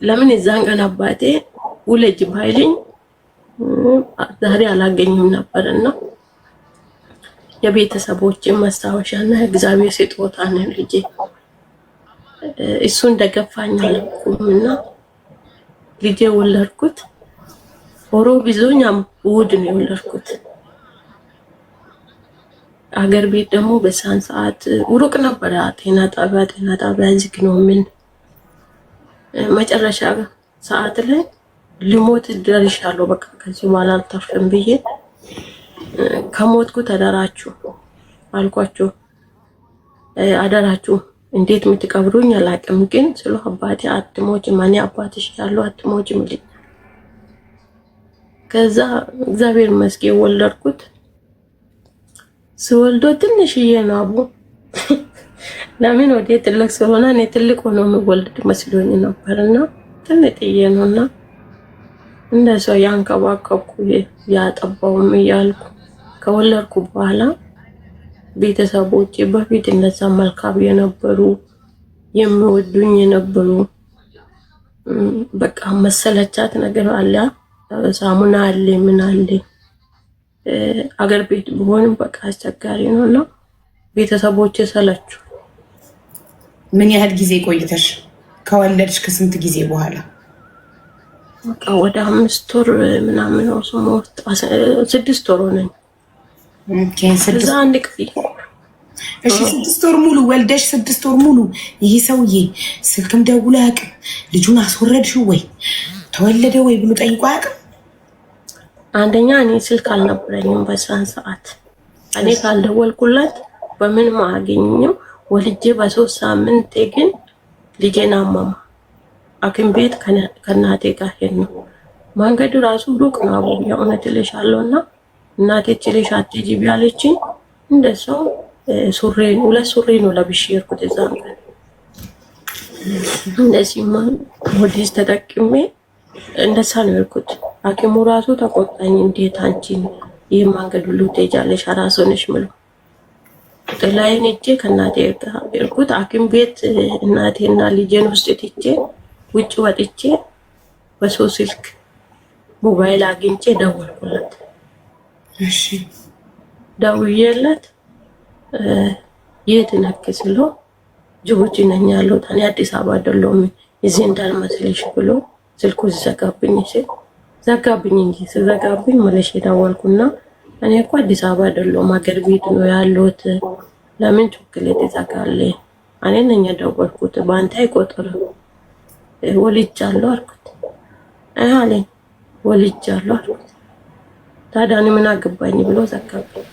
ለምን እዛን ቀን አባቴ ውለጅ ባይልኝ ዛሬ አላገኝም ነበርና የቤተሰቦችን ማስታወሻና እግዚአብሔር ስጦታ ነው ልጄ። እሱ እንደገፋኝ አልኩምና ልጄ ወለድኩት። ሆሮ ቢዞኛ እሑድ ነው የወለድኩት። አገር ቤት ደግሞ በሳን ሰዓት ሩቅ ነበር ጤና ጣቢያ ዝግ ነው። ምን መጨረሻ ሰዓት ላይ ልሞት ደርሻለሁ። በቃ ከዚህ በኋላ አልተርፍም ብዬ ከሞትኩ ተደራችሁ አልኳቸው። አደራችሁ እንዴት የምትቀብሩኝ አላውቅም፣ ግን ስለ አባቴ አትሞች ማኔ አባትሽ ያለው አትሞች ምልኝ። ከዛ እግዚአብሔር ይመስገን ወለድኩት። ስወልዶ ትንሽዬ ነው አቡ። ለምን ወደ ትልቅ ስለሆነ እኔ ትልቅ ሆኖ የሚወልድ መስሎኝ ነበርና ትንጥዬ ነውና እንደሰው ያንከባከብኩ ያጠባውም እያልኩ ከወለድኩ በኋላ ቤተሰቦቼ በፊት እነዛ መልካም የነበሩ የሚወዱኝ የነበሩ በቃ መሰለቻት ነገር አለ። ሳሙና አለ ምን አለ አገር ቤት ቢሆንም በቃ አስቸጋሪ ነውና ቤተሰቦቼ ሰለችው። ምን ያህል ጊዜ ቆይተሽ ከወለድሽ? ከስንት ጊዜ በኋላ? በቃ ወደ 5 ወር ምናምን ነው ሰሞኑን 6 ወር ሆነኝ። ኦኬ እሺ 6 ወር ሙሉ ወልደሽ 6 ወር ሙሉ ይሄ ሰውዬ ስልክም ደውሎ አያውቅም። ልጁን አስወረድሽው ወይ ተወለደ ወይ ብሎ ጠይቆ አያውቅም? አንደኛ እኔ ስልክ አልነበረኝም በዛን ሰዓት። እኔ ካልደወልኩለት በምን ማገኘው? ወልጄ በ3 ሳምንት ግን ልጄን አመማ። ሐኪም ቤት ከእናቴ ጋር ሄድን። መንገዱ ራሱ ሩቅ ነው። የእውነት እልሻለሁና እናቴ ችለሽ አትሂጂ ቢያለችኝ እንደሰው ሱሪ 2 ሱሪ ነው ለብሼ የሄድኩት እዛም ቀን። እንደዚህ ሞዲስ ተጠቅሜ እንደዛ ነው የሄድኩት። ሐኪሙ ራሱ ተቆጣኝ። እንዴት አንቺን ይህ መንገድ ሁሉ ትሄጃለሽ? አራስ ሆነሽ ምሎ ጥላዬን እጄ ከእናቴ ጋር ሄድኩት ሐኪም ቤት። እናቴና ልጄን ውስጥ ትቼ ውጭ ወጥቼ በሰው ስልክ ሞባይል አግኝቼ ደወልኩለት። እሺ ደውዬለት የት ነክ ስለው ጅቡቲ ነኝ ያለሁት እኔ አዲስ አበባ አይደለሁም እዚህ እንዳልመስልሽ ብሎ ስልኩ ዘጋብኝ። ዘጋብኝ እንጂ ዘጋብኝ መለሽ ደወልኩና እኔ እኮ አዲስ አበባ አይደለሁም ሀገር ቤት ነው ያለሁት፣ ለምን ቾክሌት ይዘጋል? እኔ ነኝ ደወልኩት፣ በአንተ አይቆጥርም ወልጃለሁ አልኩት። አለኝ ወልጃለሁ አልኩት። ታዲያ እኔ ምን አገባኝ ብሎ ዘጋብኝ።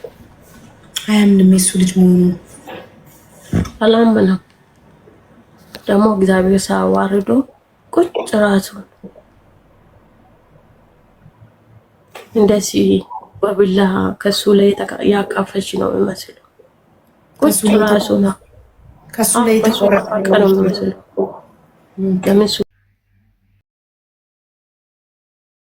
አያምንም የሱ ልጅ መሆኑ አላምንም። ደግሞ እግዚአብሔር ሳዋርዶ ቁጭ ራሱን እንደዚህ በብላ ከሱ ላይ ያቃፈች ነው የሚመስለው። ቁጭ ራሱ ነው ከሱ ላይ ተቆረጠ ነው የሚመስለው።